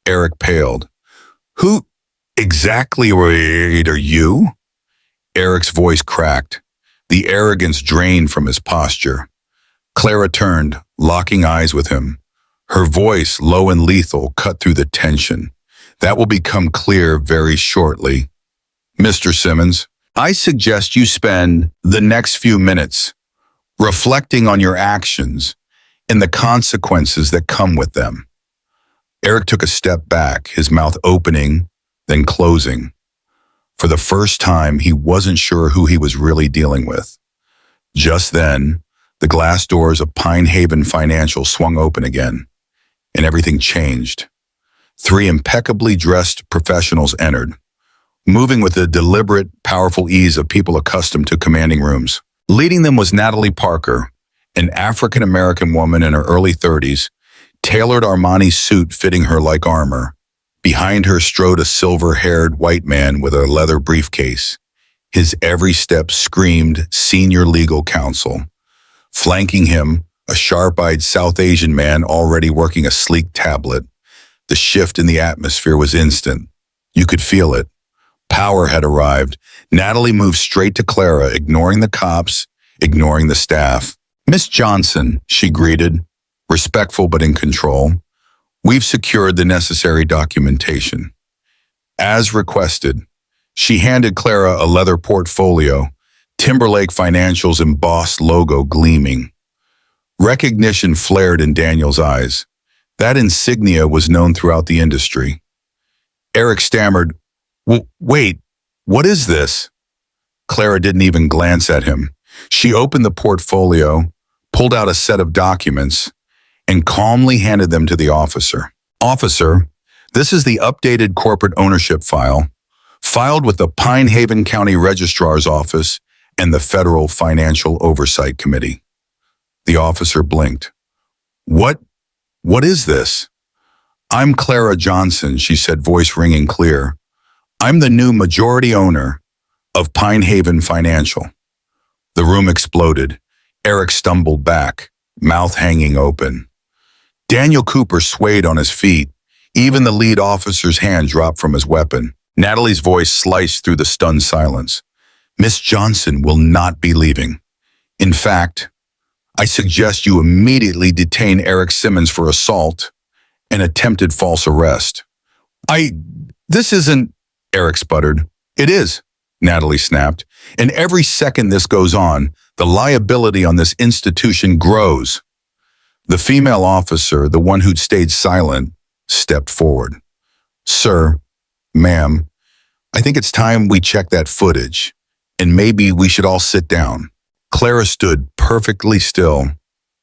Speaker 1: Eric paled. Who exactly are you? Eric's voice cracked. The arrogance drained from his posture. Clara turned, locking eyes with him. Her voice, low and lethal, cut through the tension. That will become clear very shortly. Mr. Simmons, I suggest you spend the next few minutes reflecting on your actions and the consequences that come with them. Eric took a step back, his mouth opening, then closing. For the first time, he wasn't sure who he was really dealing with. Just then, the glass doors of Pine Haven Financial swung open again, and everything changed. 3 impeccably dressed professionals entered, moving with the deliberate, powerful ease of people accustomed to commanding rooms. Leading them was Natalie Parker, an African-American woman in her early 30s, tailored Armani suit fitting her like armor. Behind her strode a silver-haired white man with a leather briefcase. His every step screamed senior legal counsel. Flanking him, a sharp-eyed South Asian man already working a sleek tablet. The shift in the atmosphere was instant. You could feel it. Power had arrived. Natalie moved straight to Clara, ignoring the cops, ignoring the staff. Miss Johnson, she greeted, respectful but in control. We've secured the necessary documentation. As requested, she handed Clara a leather portfolio, Timberlake Financial's embossed logo gleaming. Recognition flared in Daniel's eyes. That insignia was known throughout the industry. Eric stammered, Wait, what is this? Clara didn't even glance at him. She opened the portfolio, pulled out a set of documents, and calmly handed them to the officer. Officer, this is the updated corporate ownership file, filed with the Pine Haven County Registrar's Office and the Federal Financial Oversight Committee. The officer blinked. What is this? I'm Clara Johnson, she said, voice ringing clear. I'm the new majority owner of Pine Haven Financial. The room exploded. Eric stumbled back, mouth hanging open. Daniel Cooper swayed on his feet. Even the lead officer's hand dropped from his weapon. Natalie's voice sliced through the stunned silence. Miss Johnson will not be leaving. In fact, I suggest you immediately detain Eric Simmons for assault and attempted false arrest. This isn't, Eric sputtered. It is, Natalie snapped. And every second this goes on, the liability on this institution grows. The female officer, the one who'd stayed silent, stepped forward. Sir, ma'am, I think it's time we check that footage, and maybe we should all sit down. Clara stood perfectly still,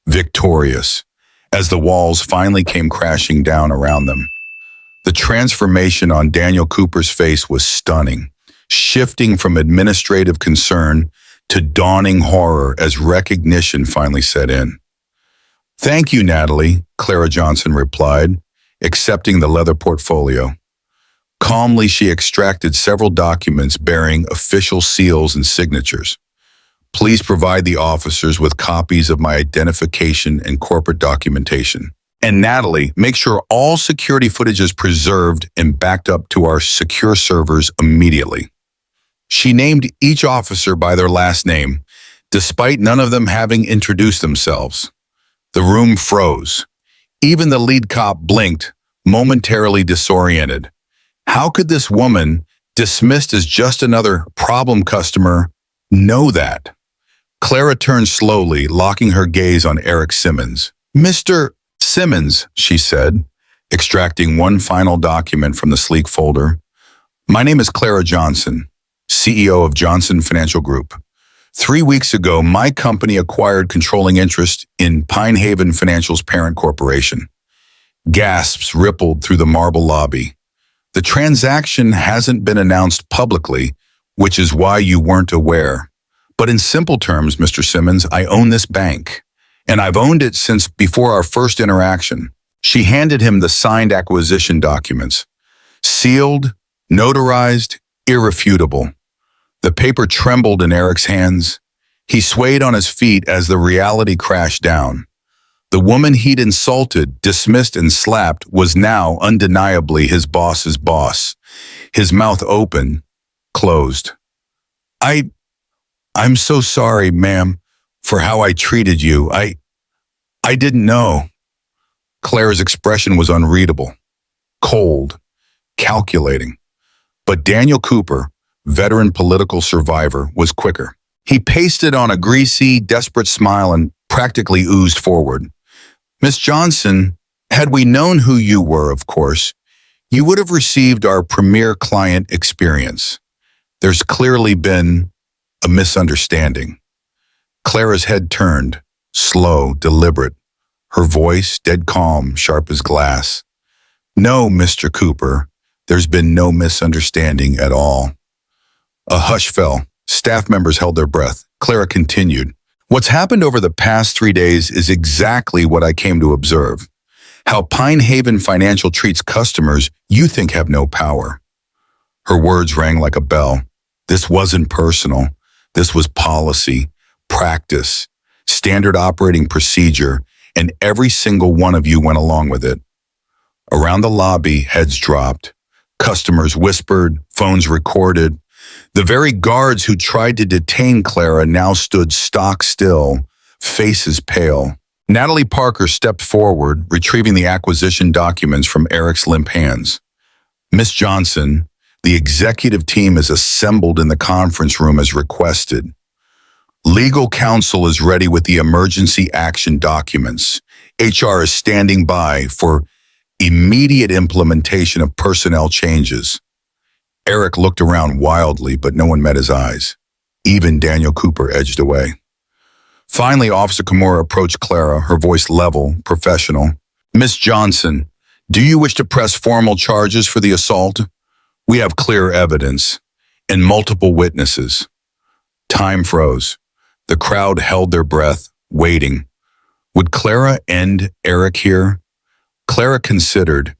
Speaker 1: victorious, as the walls finally came crashing down around them. The transformation on Daniel Cooper's face was stunning, shifting from administrative concern to dawning horror as recognition finally set in. Thank you, Natalie, Clara Johnson replied, accepting the leather portfolio. Calmly, she extracted several documents bearing official seals and signatures. Please provide the officers with copies of my identification and corporate documentation. And Natalie, make sure all security footage is preserved and backed up to our secure servers immediately. She named each officer by their last name, despite none of them having introduced themselves. The room froze. Even the lead cop blinked, momentarily disoriented. How could this woman, dismissed as just another problem customer, know that? Clara turned slowly, locking her gaze on Eric Simmons. Mr. Simmons, she said, extracting one final document from the sleek folder. My name is Clara Johnson, CEO of Johnson Financial Group. 3 weeks ago, my company acquired controlling interest in Pine Haven Financial's parent corporation. Gasps rippled through the marble lobby. The transaction hasn't been announced publicly, which is why you weren't aware. But in simple terms, Mr. Simmons, I own this bank, and I've owned it since before our first interaction. She handed him the signed acquisition documents. Sealed, notarized, irrefutable. The paper trembled in Eric's hands. He swayed on his feet as the reality crashed down. The woman he'd insulted, dismissed, and slapped was now undeniably his boss's boss. His mouth open, closed. I'm so sorry, ma'am, for how I treated you. I didn't know. Clara's expression was unreadable, cold, calculating. But Daniel Cooper, veteran political survivor, was quicker. He pasted on a greasy, desperate smile and practically oozed forward. Miss Johnson, had we known who you were, of course, you would have received our premier client experience. There's clearly been a misunderstanding. Clara's head turned, slow, deliberate, her voice dead calm, sharp as glass. No, Mr. Cooper, there's been no misunderstanding at all. A hush fell. Staff members held their breath. Clara continued. What's happened over the past 3 days is exactly what I came to observe. How Pine Haven Financial treats customers you think have no power. Her words rang like a bell. This wasn't personal. This was policy, practice, standard operating procedure, and every single one of you went along with it. Around the lobby, heads dropped. Customers whispered, phones recorded. The very guards who tried to detain Clara now stood stock still, faces pale. Natalie Parker stepped forward, retrieving the acquisition documents from Eric's limp hands. Miss Johnson, the executive team is assembled in the conference room as requested. Legal counsel is ready with the emergency action documents. HR is standing by for immediate implementation of personnel changes. Eric looked around wildly, but no one met his eyes. Even Daniel Cooper edged away. Finally, Officer Kimura approached Clara, her voice level, professional. Miss Johnson, do you wish to press formal charges for the assault? We have clear evidence and multiple witnesses. Time froze. The crowd held their breath, waiting. Would Clara end Eric here? Clara considered,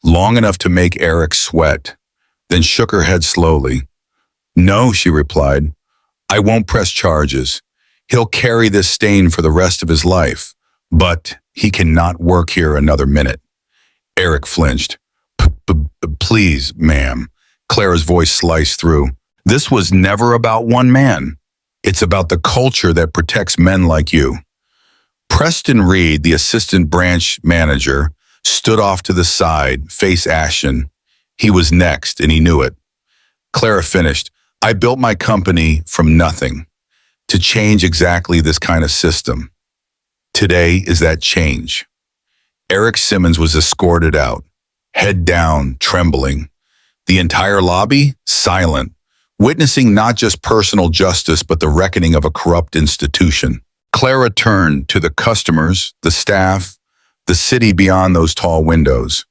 Speaker 1: long enough to make Eric sweat, then shook her head slowly. No, she replied. I won't press charges. He'll carry this stain for the rest of his life, but he cannot work here another minute. Eric flinched. Please, ma'am. Clara's voice sliced through. This was never about one man. It's about the culture that protects men like you. Preston Reed, the assistant branch manager, stood off to the side, face ashen. He was next, and he knew it. Clara finished. I built my company from nothing to change exactly this kind of system. Today is that change. Eric Simmons was escorted out, head down, trembling. The entire lobby, silent, witnessing not just personal justice but the reckoning of a corrupt institution. Clara turned to the customers, the staff, the city beyond those tall windows.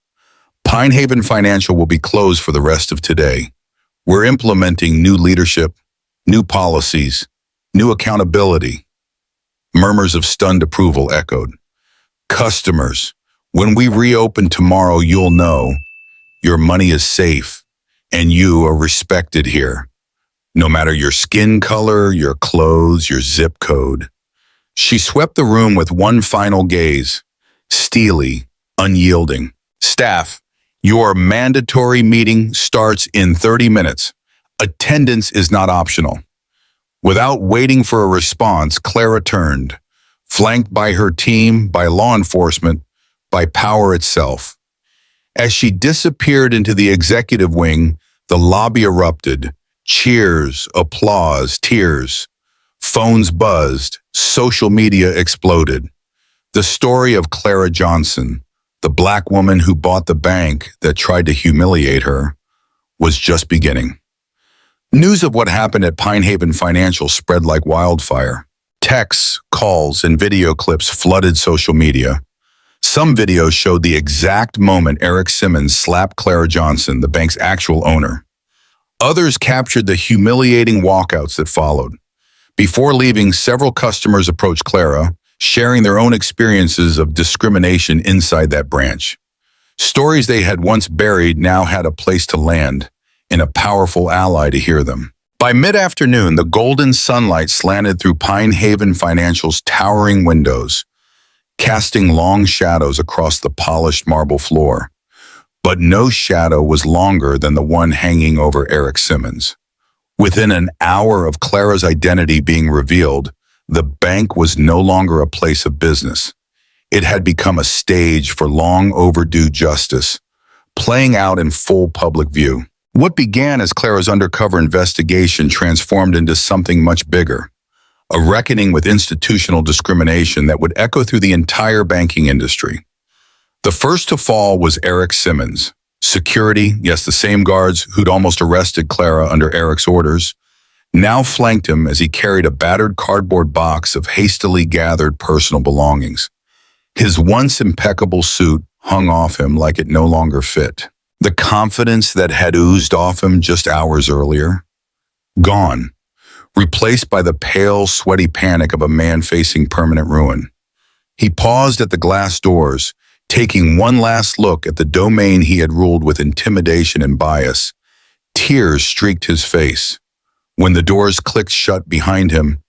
Speaker 1: Pinehaven Financial will be closed for the rest of today. We're implementing new leadership, new policies, new accountability. Murmurs of stunned approval echoed. Customers, when we reopen tomorrow, you'll know your money is safe and you are respected here. No matter your skin color, your clothes, your zip code. She swept the room with one final gaze, steely, unyielding. Staff, your mandatory meeting starts in 30 minutes. Attendance is not optional. Without waiting for a response, Clara turned, flanked by her team, by law enforcement, by power itself. As she disappeared into the executive wing, the lobby erupted. Cheers, applause, tears. Phones buzzed. Social media exploded. The story of Clara Johnson, the black woman who bought the bank that tried to humiliate her, was just beginning. News of what happened at Pinehaven Financial spread like wildfire. Texts, calls, and video clips flooded social media. Some videos showed the exact moment Eric Simmons slapped Clara Johnson, the bank's actual owner. Others captured the humiliating walkouts that followed. Before leaving, several customers approached Clara, sharing their own experiences of discrimination inside that branch. Stories they had once buried now had a place to land, and a powerful ally to hear them. By mid-afternoon, the golden sunlight slanted through Pinehaven Financial's towering windows, casting long shadows across the polished marble floor. But no shadow was longer than the one hanging over Eric Simmons. Within an hour of Clara's identity being revealed, the bank was no longer a place of business. It had become a stage for long overdue justice, playing out in full public view. What began as Clara's undercover investigation transformed into something much bigger, a reckoning with institutional discrimination that would echo through the entire banking industry. The first to fall was Eric Simmons. Security, yes, the same guards who'd almost arrested Clara under Eric's orders, now flanked him as he carried a battered cardboard box of hastily gathered personal belongings. His once impeccable suit hung off him like it no longer fit. The confidence that had oozed off him just hours earlier, gone, replaced by the pale, sweaty panic of a man facing permanent ruin. He paused at the glass doors, taking one last look at the domain he had ruled with intimidation and bias. Tears streaked his face. When the doors clicked shut behind him,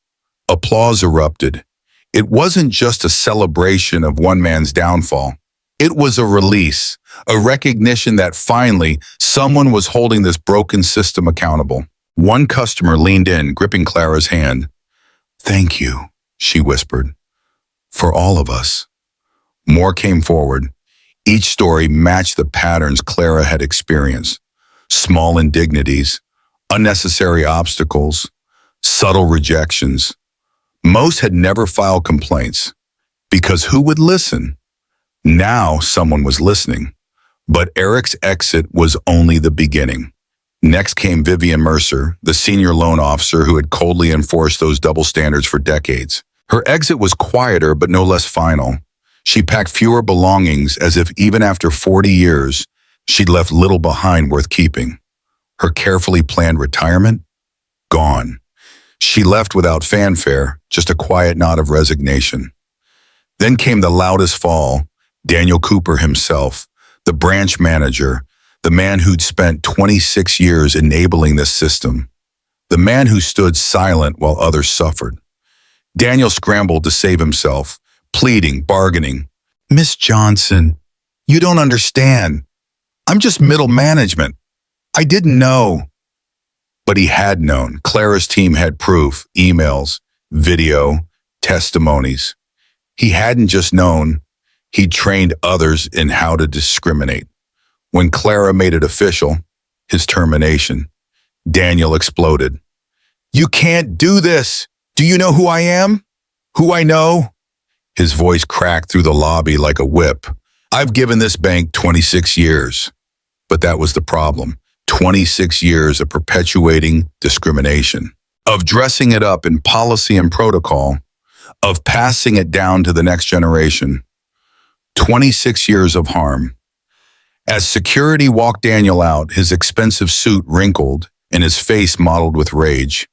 Speaker 1: applause erupted. It wasn't just a celebration of one man's downfall. It was a release, a recognition that finally someone was holding this broken system accountable. One customer leaned in, gripping Clara's hand. "Thank you," she whispered, "for all of us." More came forward. Each story matched the patterns Clara had experienced. Small indignities, unnecessary obstacles, subtle rejections. Most had never filed complaints, because who would listen? Now someone was listening, but Eric's exit was only the beginning. Next came Vivian Mercer, the senior loan officer who had coldly enforced those double standards for decades. Her exit was quieter but no less final. She packed fewer belongings as if even after 40 years, she'd left little behind worth keeping. Her carefully planned retirement? Gone. She left without fanfare, just a quiet nod of resignation. Then came the loudest fall, Daniel Cooper himself, the branch manager, the man who'd spent 26 years enabling this system, the man who stood silent while others suffered. Daniel scrambled to save himself, pleading, bargaining. "Miss Johnson, you don't understand. I'm just middle management. I didn't know." But he had known. Clara's team had proof, emails, video, testimonies. He hadn't just known, he trained others in how to discriminate. When Clara made it official, his termination, Daniel exploded. "You can't do this! Do you know who I am? Who I know?" His voice cracked through the lobby like a whip. "I've given this bank 26 years. But that was the problem. 26 years of perpetuating discrimination, of dressing it up in policy and protocol, of passing it down to the next generation. 26 years of harm. As security walked Daniel out, his expensive suit wrinkled and his face mottled with rage.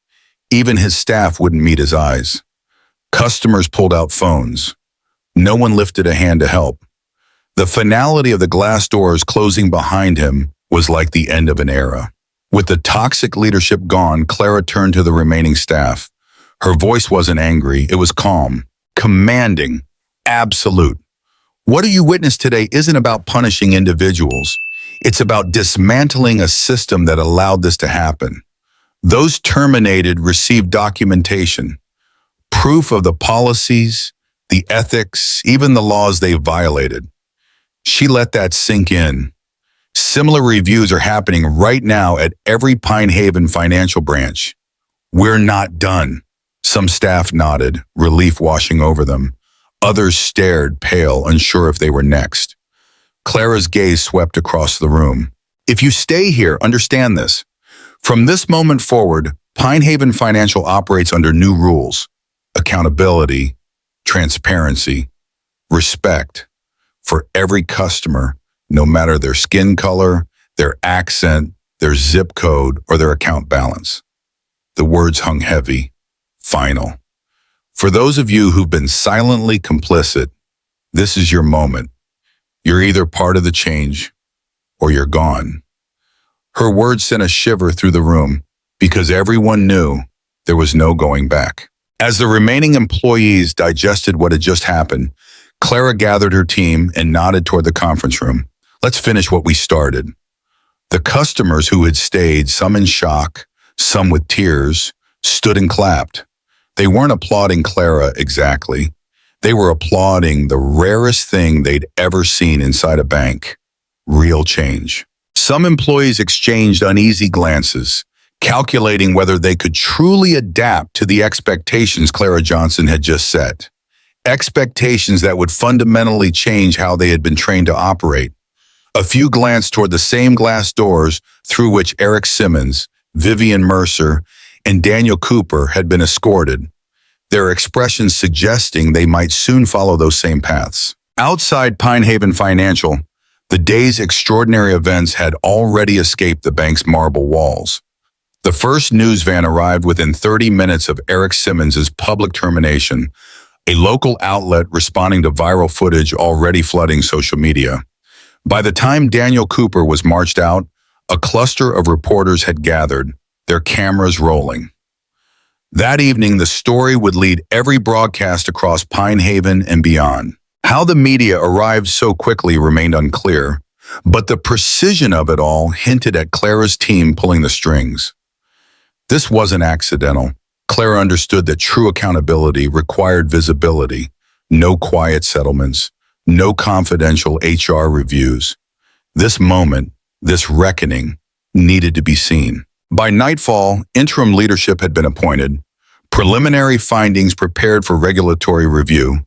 Speaker 1: Even his staff wouldn't meet his eyes. Customers pulled out phones. No one lifted a hand to help. The finality of the glass doors closing behind him was like the end of an era. With the toxic leadership gone, Clara turned to the remaining staff. Her voice wasn't angry, it was calm, commanding, absolute. What you witnessed today isn't about punishing individuals. It's about dismantling a system that allowed this to happen. Those terminated received documentation, proof of the policies, the ethics, even the laws they violated. She let that sink in. Similar reviews are happening right now at every Pine Haven financial branch. We're not done. Some staff nodded, relief washing over them. Others stared, pale, unsure if they were next. Clara's gaze swept across the room. If you stay here, understand this. From this moment forward, Pine Haven Financial operates under new rules. Accountability, transparency, respect for every customer, no matter their skin color, their accent, their zip code, or their account balance. The words hung heavy, final. For those of you who've been silently complicit, this is your moment. You're either part of the change or you're gone. Her words sent a shiver through the room because everyone knew there was no going back. As the remaining employees digested what had just happened, Clara gathered her team and nodded toward the conference room. Let's finish what we started. The customers who had stayed, some in shock, some with tears, stood and clapped. They weren't applauding Clara exactly. They were applauding the rarest thing they'd ever seen inside a bank, real change. Some employees exchanged uneasy glances, calculating whether they could truly adapt to the expectations Clara Johnson had just set. Expectations that would fundamentally change how they had been trained to operate. A few glanced toward the same glass doors through which Eric Simmons, Vivian Mercer, and Daniel Cooper had been escorted, their expressions suggesting they might soon follow those same paths. Outside Pine Haven Financial, the day's extraordinary events had already escaped the bank's marble walls. The first news van arrived within 30 minutes of Eric Simmons' public termination, a local outlet responding to viral footage already flooding social media. By the time Daniel Cooper was marched out, a cluster of reporters had gathered, their cameras rolling. That evening, the story would lead every broadcast across Pine Haven and beyond. How the media arrived so quickly remained unclear, but the precision of it all hinted at Clara's team pulling the strings. This wasn't accidental. Clara understood that true accountability required visibility, no quiet settlements, no confidential HR reviews. This moment, this reckoning, needed to be seen. By nightfall, interim leadership had been appointed, preliminary findings prepared for regulatory review,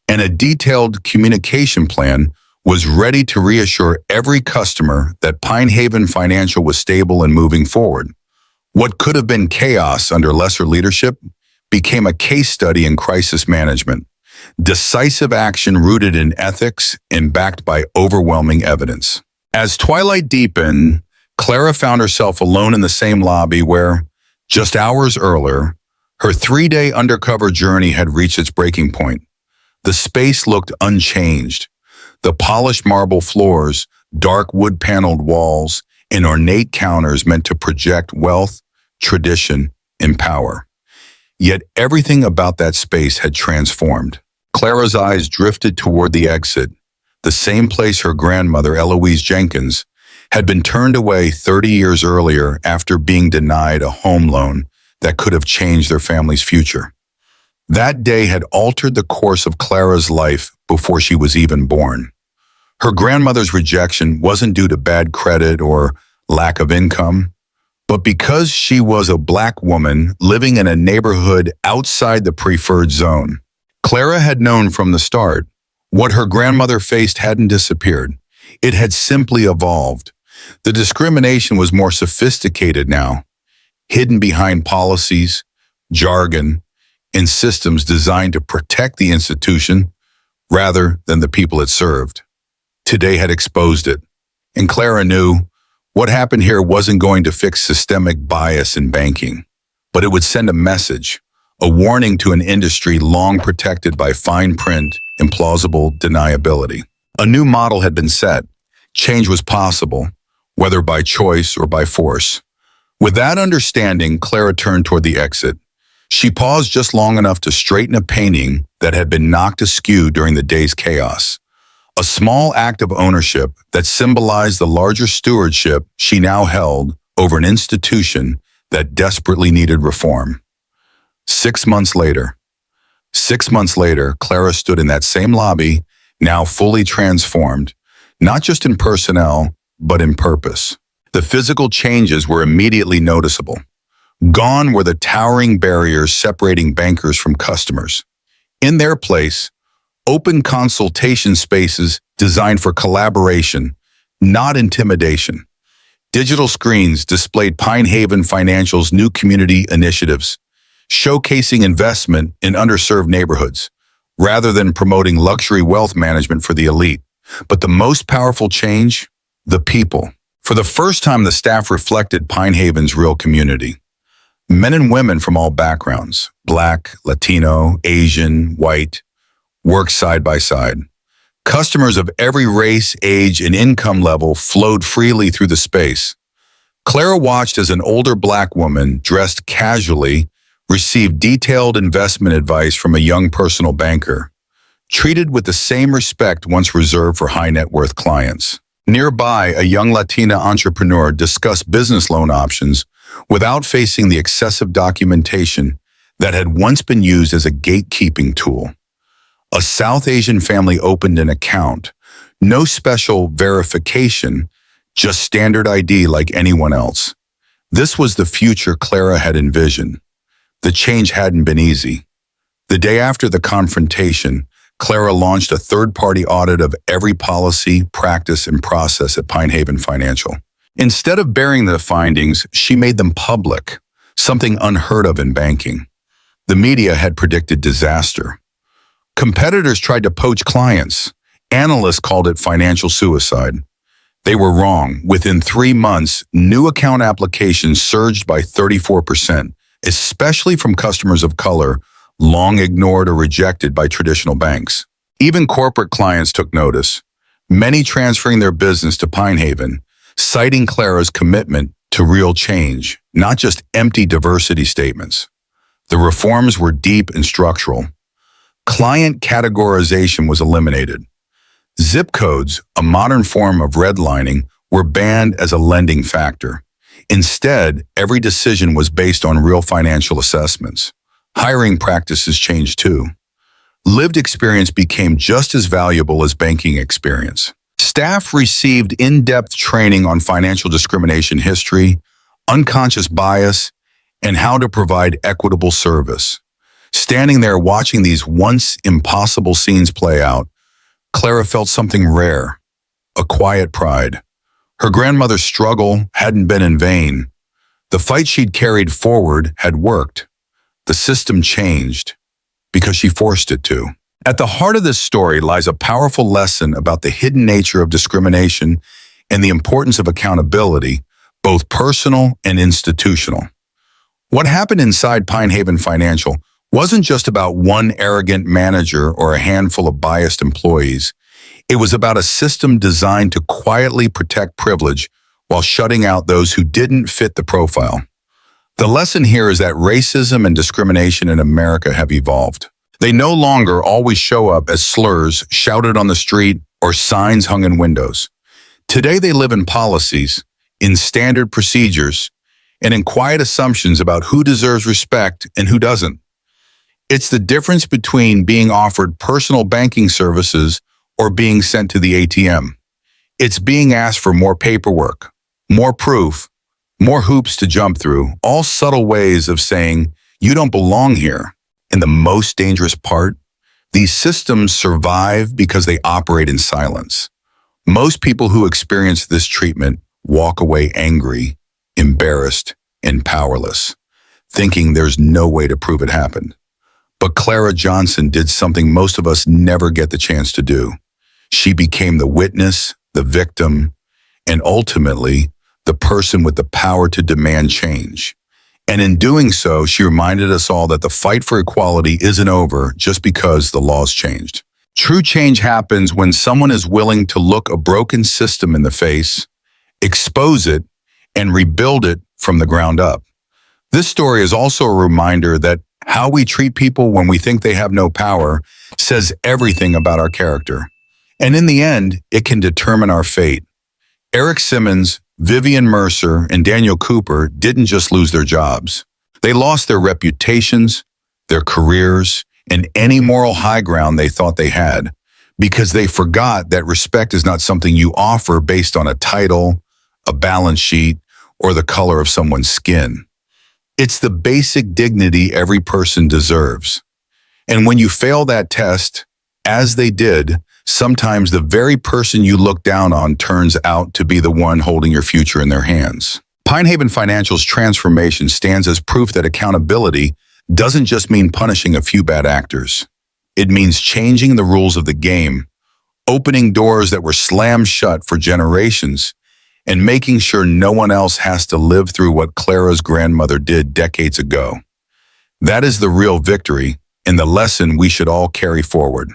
Speaker 1: and a detailed communication plan was ready to reassure every customer that Pine Haven Financial was stable and moving forward. What could have been chaos under lesser leadership became a case study in crisis management, decisive action rooted in ethics and backed by overwhelming evidence. As twilight deepened, Clara found herself alone in the same lobby where, just hours earlier, her 3-day undercover journey had reached its breaking point. The space looked unchanged. The polished marble floors, dark wood-paneled walls, and ornate counters meant to project wealth, tradition, and power. Yet everything about that space had transformed. Clara's eyes drifted toward the exit, the same place her grandmother, Eloise Jenkins, had been turned away 30 years earlier after being denied a home loan that could have changed their family's future. That day had altered the course of Clara's life before she was even born. Her grandmother's rejection wasn't due to bad credit or lack of income, but because she was a Black woman living in a neighborhood outside the preferred zone. Clara had known from the start what her grandmother faced hadn't disappeared. It had simply evolved. The discrimination was more sophisticated now, hidden behind policies, jargon, and systems designed to protect the institution rather than the people it served. Today had exposed it, and Clara knew what happened here wasn't going to fix systemic bias in banking, but it would send a message, a warning to an industry long protected by fine print and plausible deniability. A new model had been set. Change was possible, whether by choice or by force. With that understanding, Clara turned toward the exit. She paused just long enough to straighten a painting that had been knocked askew during the day's chaos. A small act of ownership that symbolized the larger stewardship she now held over an institution that desperately needed reform. 6 months later, Clara stood in that same lobby, now fully transformed, not just in personnel, but in purpose. The physical changes were immediately noticeable. Gone were the towering barriers separating bankers from customers. In their place, open consultation spaces designed for collaboration, not intimidation. Digital screens displayed Pine Haven Financial's new community initiatives, showcasing investment in underserved neighborhoods, rather than promoting luxury wealth management for the elite. But the most powerful change? The people. For the first time, the staff reflected Pine Haven's real community. Men and women from all backgrounds, Black, Latino, Asian, white, worked side by side. Customers of every race, age, and income level flowed freely through the space. Clara watched as an older Black woman, dressed casually, received detailed investment advice from a young personal banker, treated with the same respect once reserved for high-net-worth clients. Nearby, a young Latina entrepreneur discussed business loan options without facing the excessive documentation that had once been used as a gatekeeping tool. A South Asian family opened an account. No special verification, just standard ID like anyone else. This was the future Clara had envisioned. The change hadn't been easy. The day after the confrontation, Clara launched a third-party audit of every policy, practice, and process at Pine Haven Financial. Instead of burying the findings, she made them public, something unheard of in banking. The media had predicted disaster. Competitors tried to poach clients. Analysts called it financial suicide. They were wrong. Within 3 months, new account applications surged by 34%, especially from customers of color, long ignored or rejected by traditional banks. Even corporate clients took notice, many transferring their business to Pine Haven, citing Clara's commitment to real change, not just empty diversity statements. The reforms were deep and structural. Client categorization was eliminated. Zip codes, a modern form of redlining, were banned as a lending factor. Instead, every decision was based on real financial assessments. Hiring practices changed too. Lived experience became just as valuable as banking experience. Staff received in-depth training on financial discrimination history, unconscious bias, and how to provide equitable service. Standing there watching these once impossible scenes play out, Clara felt something rare, a quiet pride. Her grandmother's struggle hadn't been in vain. The fight she'd carried forward had worked. The system changed because she forced it to. At the heart of this story lies a powerful lesson about the hidden nature of discrimination and the importance of accountability, both personal and institutional. What happened inside Pine Haven Financial wasn't just about one arrogant manager or a handful of biased employees. It was about a system designed to quietly protect privilege while shutting out those who didn't fit the profile. The lesson here is that racism and discrimination in America have evolved. They no longer always show up as slurs shouted on the street or signs hung in windows. Today they live in policies, in standard procedures, and in quiet assumptions about who deserves respect and who doesn't. It's the difference between being offered personal banking services or being sent to the ATM. It's being asked for more paperwork, more proof, more hoops to jump through, all subtle ways of saying, you don't belong here. And the most dangerous part, these systems survive because they operate in silence. Most people who experience this treatment walk away angry, embarrassed, and powerless, thinking there's no way to prove it happened. But Clara Johnson did something most of us never get the chance to do. She became the witness, the victim, and ultimately, the person with the power to demand change. And in doing so, she reminded us all that the fight for equality isn't over just because the laws changed. True change happens when someone is willing to look a broken system in the face, expose it, and rebuild it from the ground up. This story is also a reminder that how we treat people when we think they have no power says everything about our character. And in the end, it can determine our fate. Eric Simmons, Vivian Mercer, and Daniel Cooper didn't just lose their jobs. They lost their reputations, their careers, and any moral high ground they thought they had, because they forgot that respect is not something you offer based on a title, a balance sheet, or the color of someone's skin. It's the basic dignity every person deserves. And when you fail that test, as they did, sometimes the very person you look down on turns out to be the one holding your future in their hands. Pinehaven Financial's transformation stands as proof that accountability doesn't just mean punishing a few bad actors. It means changing the rules of the game, opening doors that were slammed shut for generations, and making sure no one else has to live through what Clara's grandmother did decades ago. That is the real victory and the lesson we should all carry forward.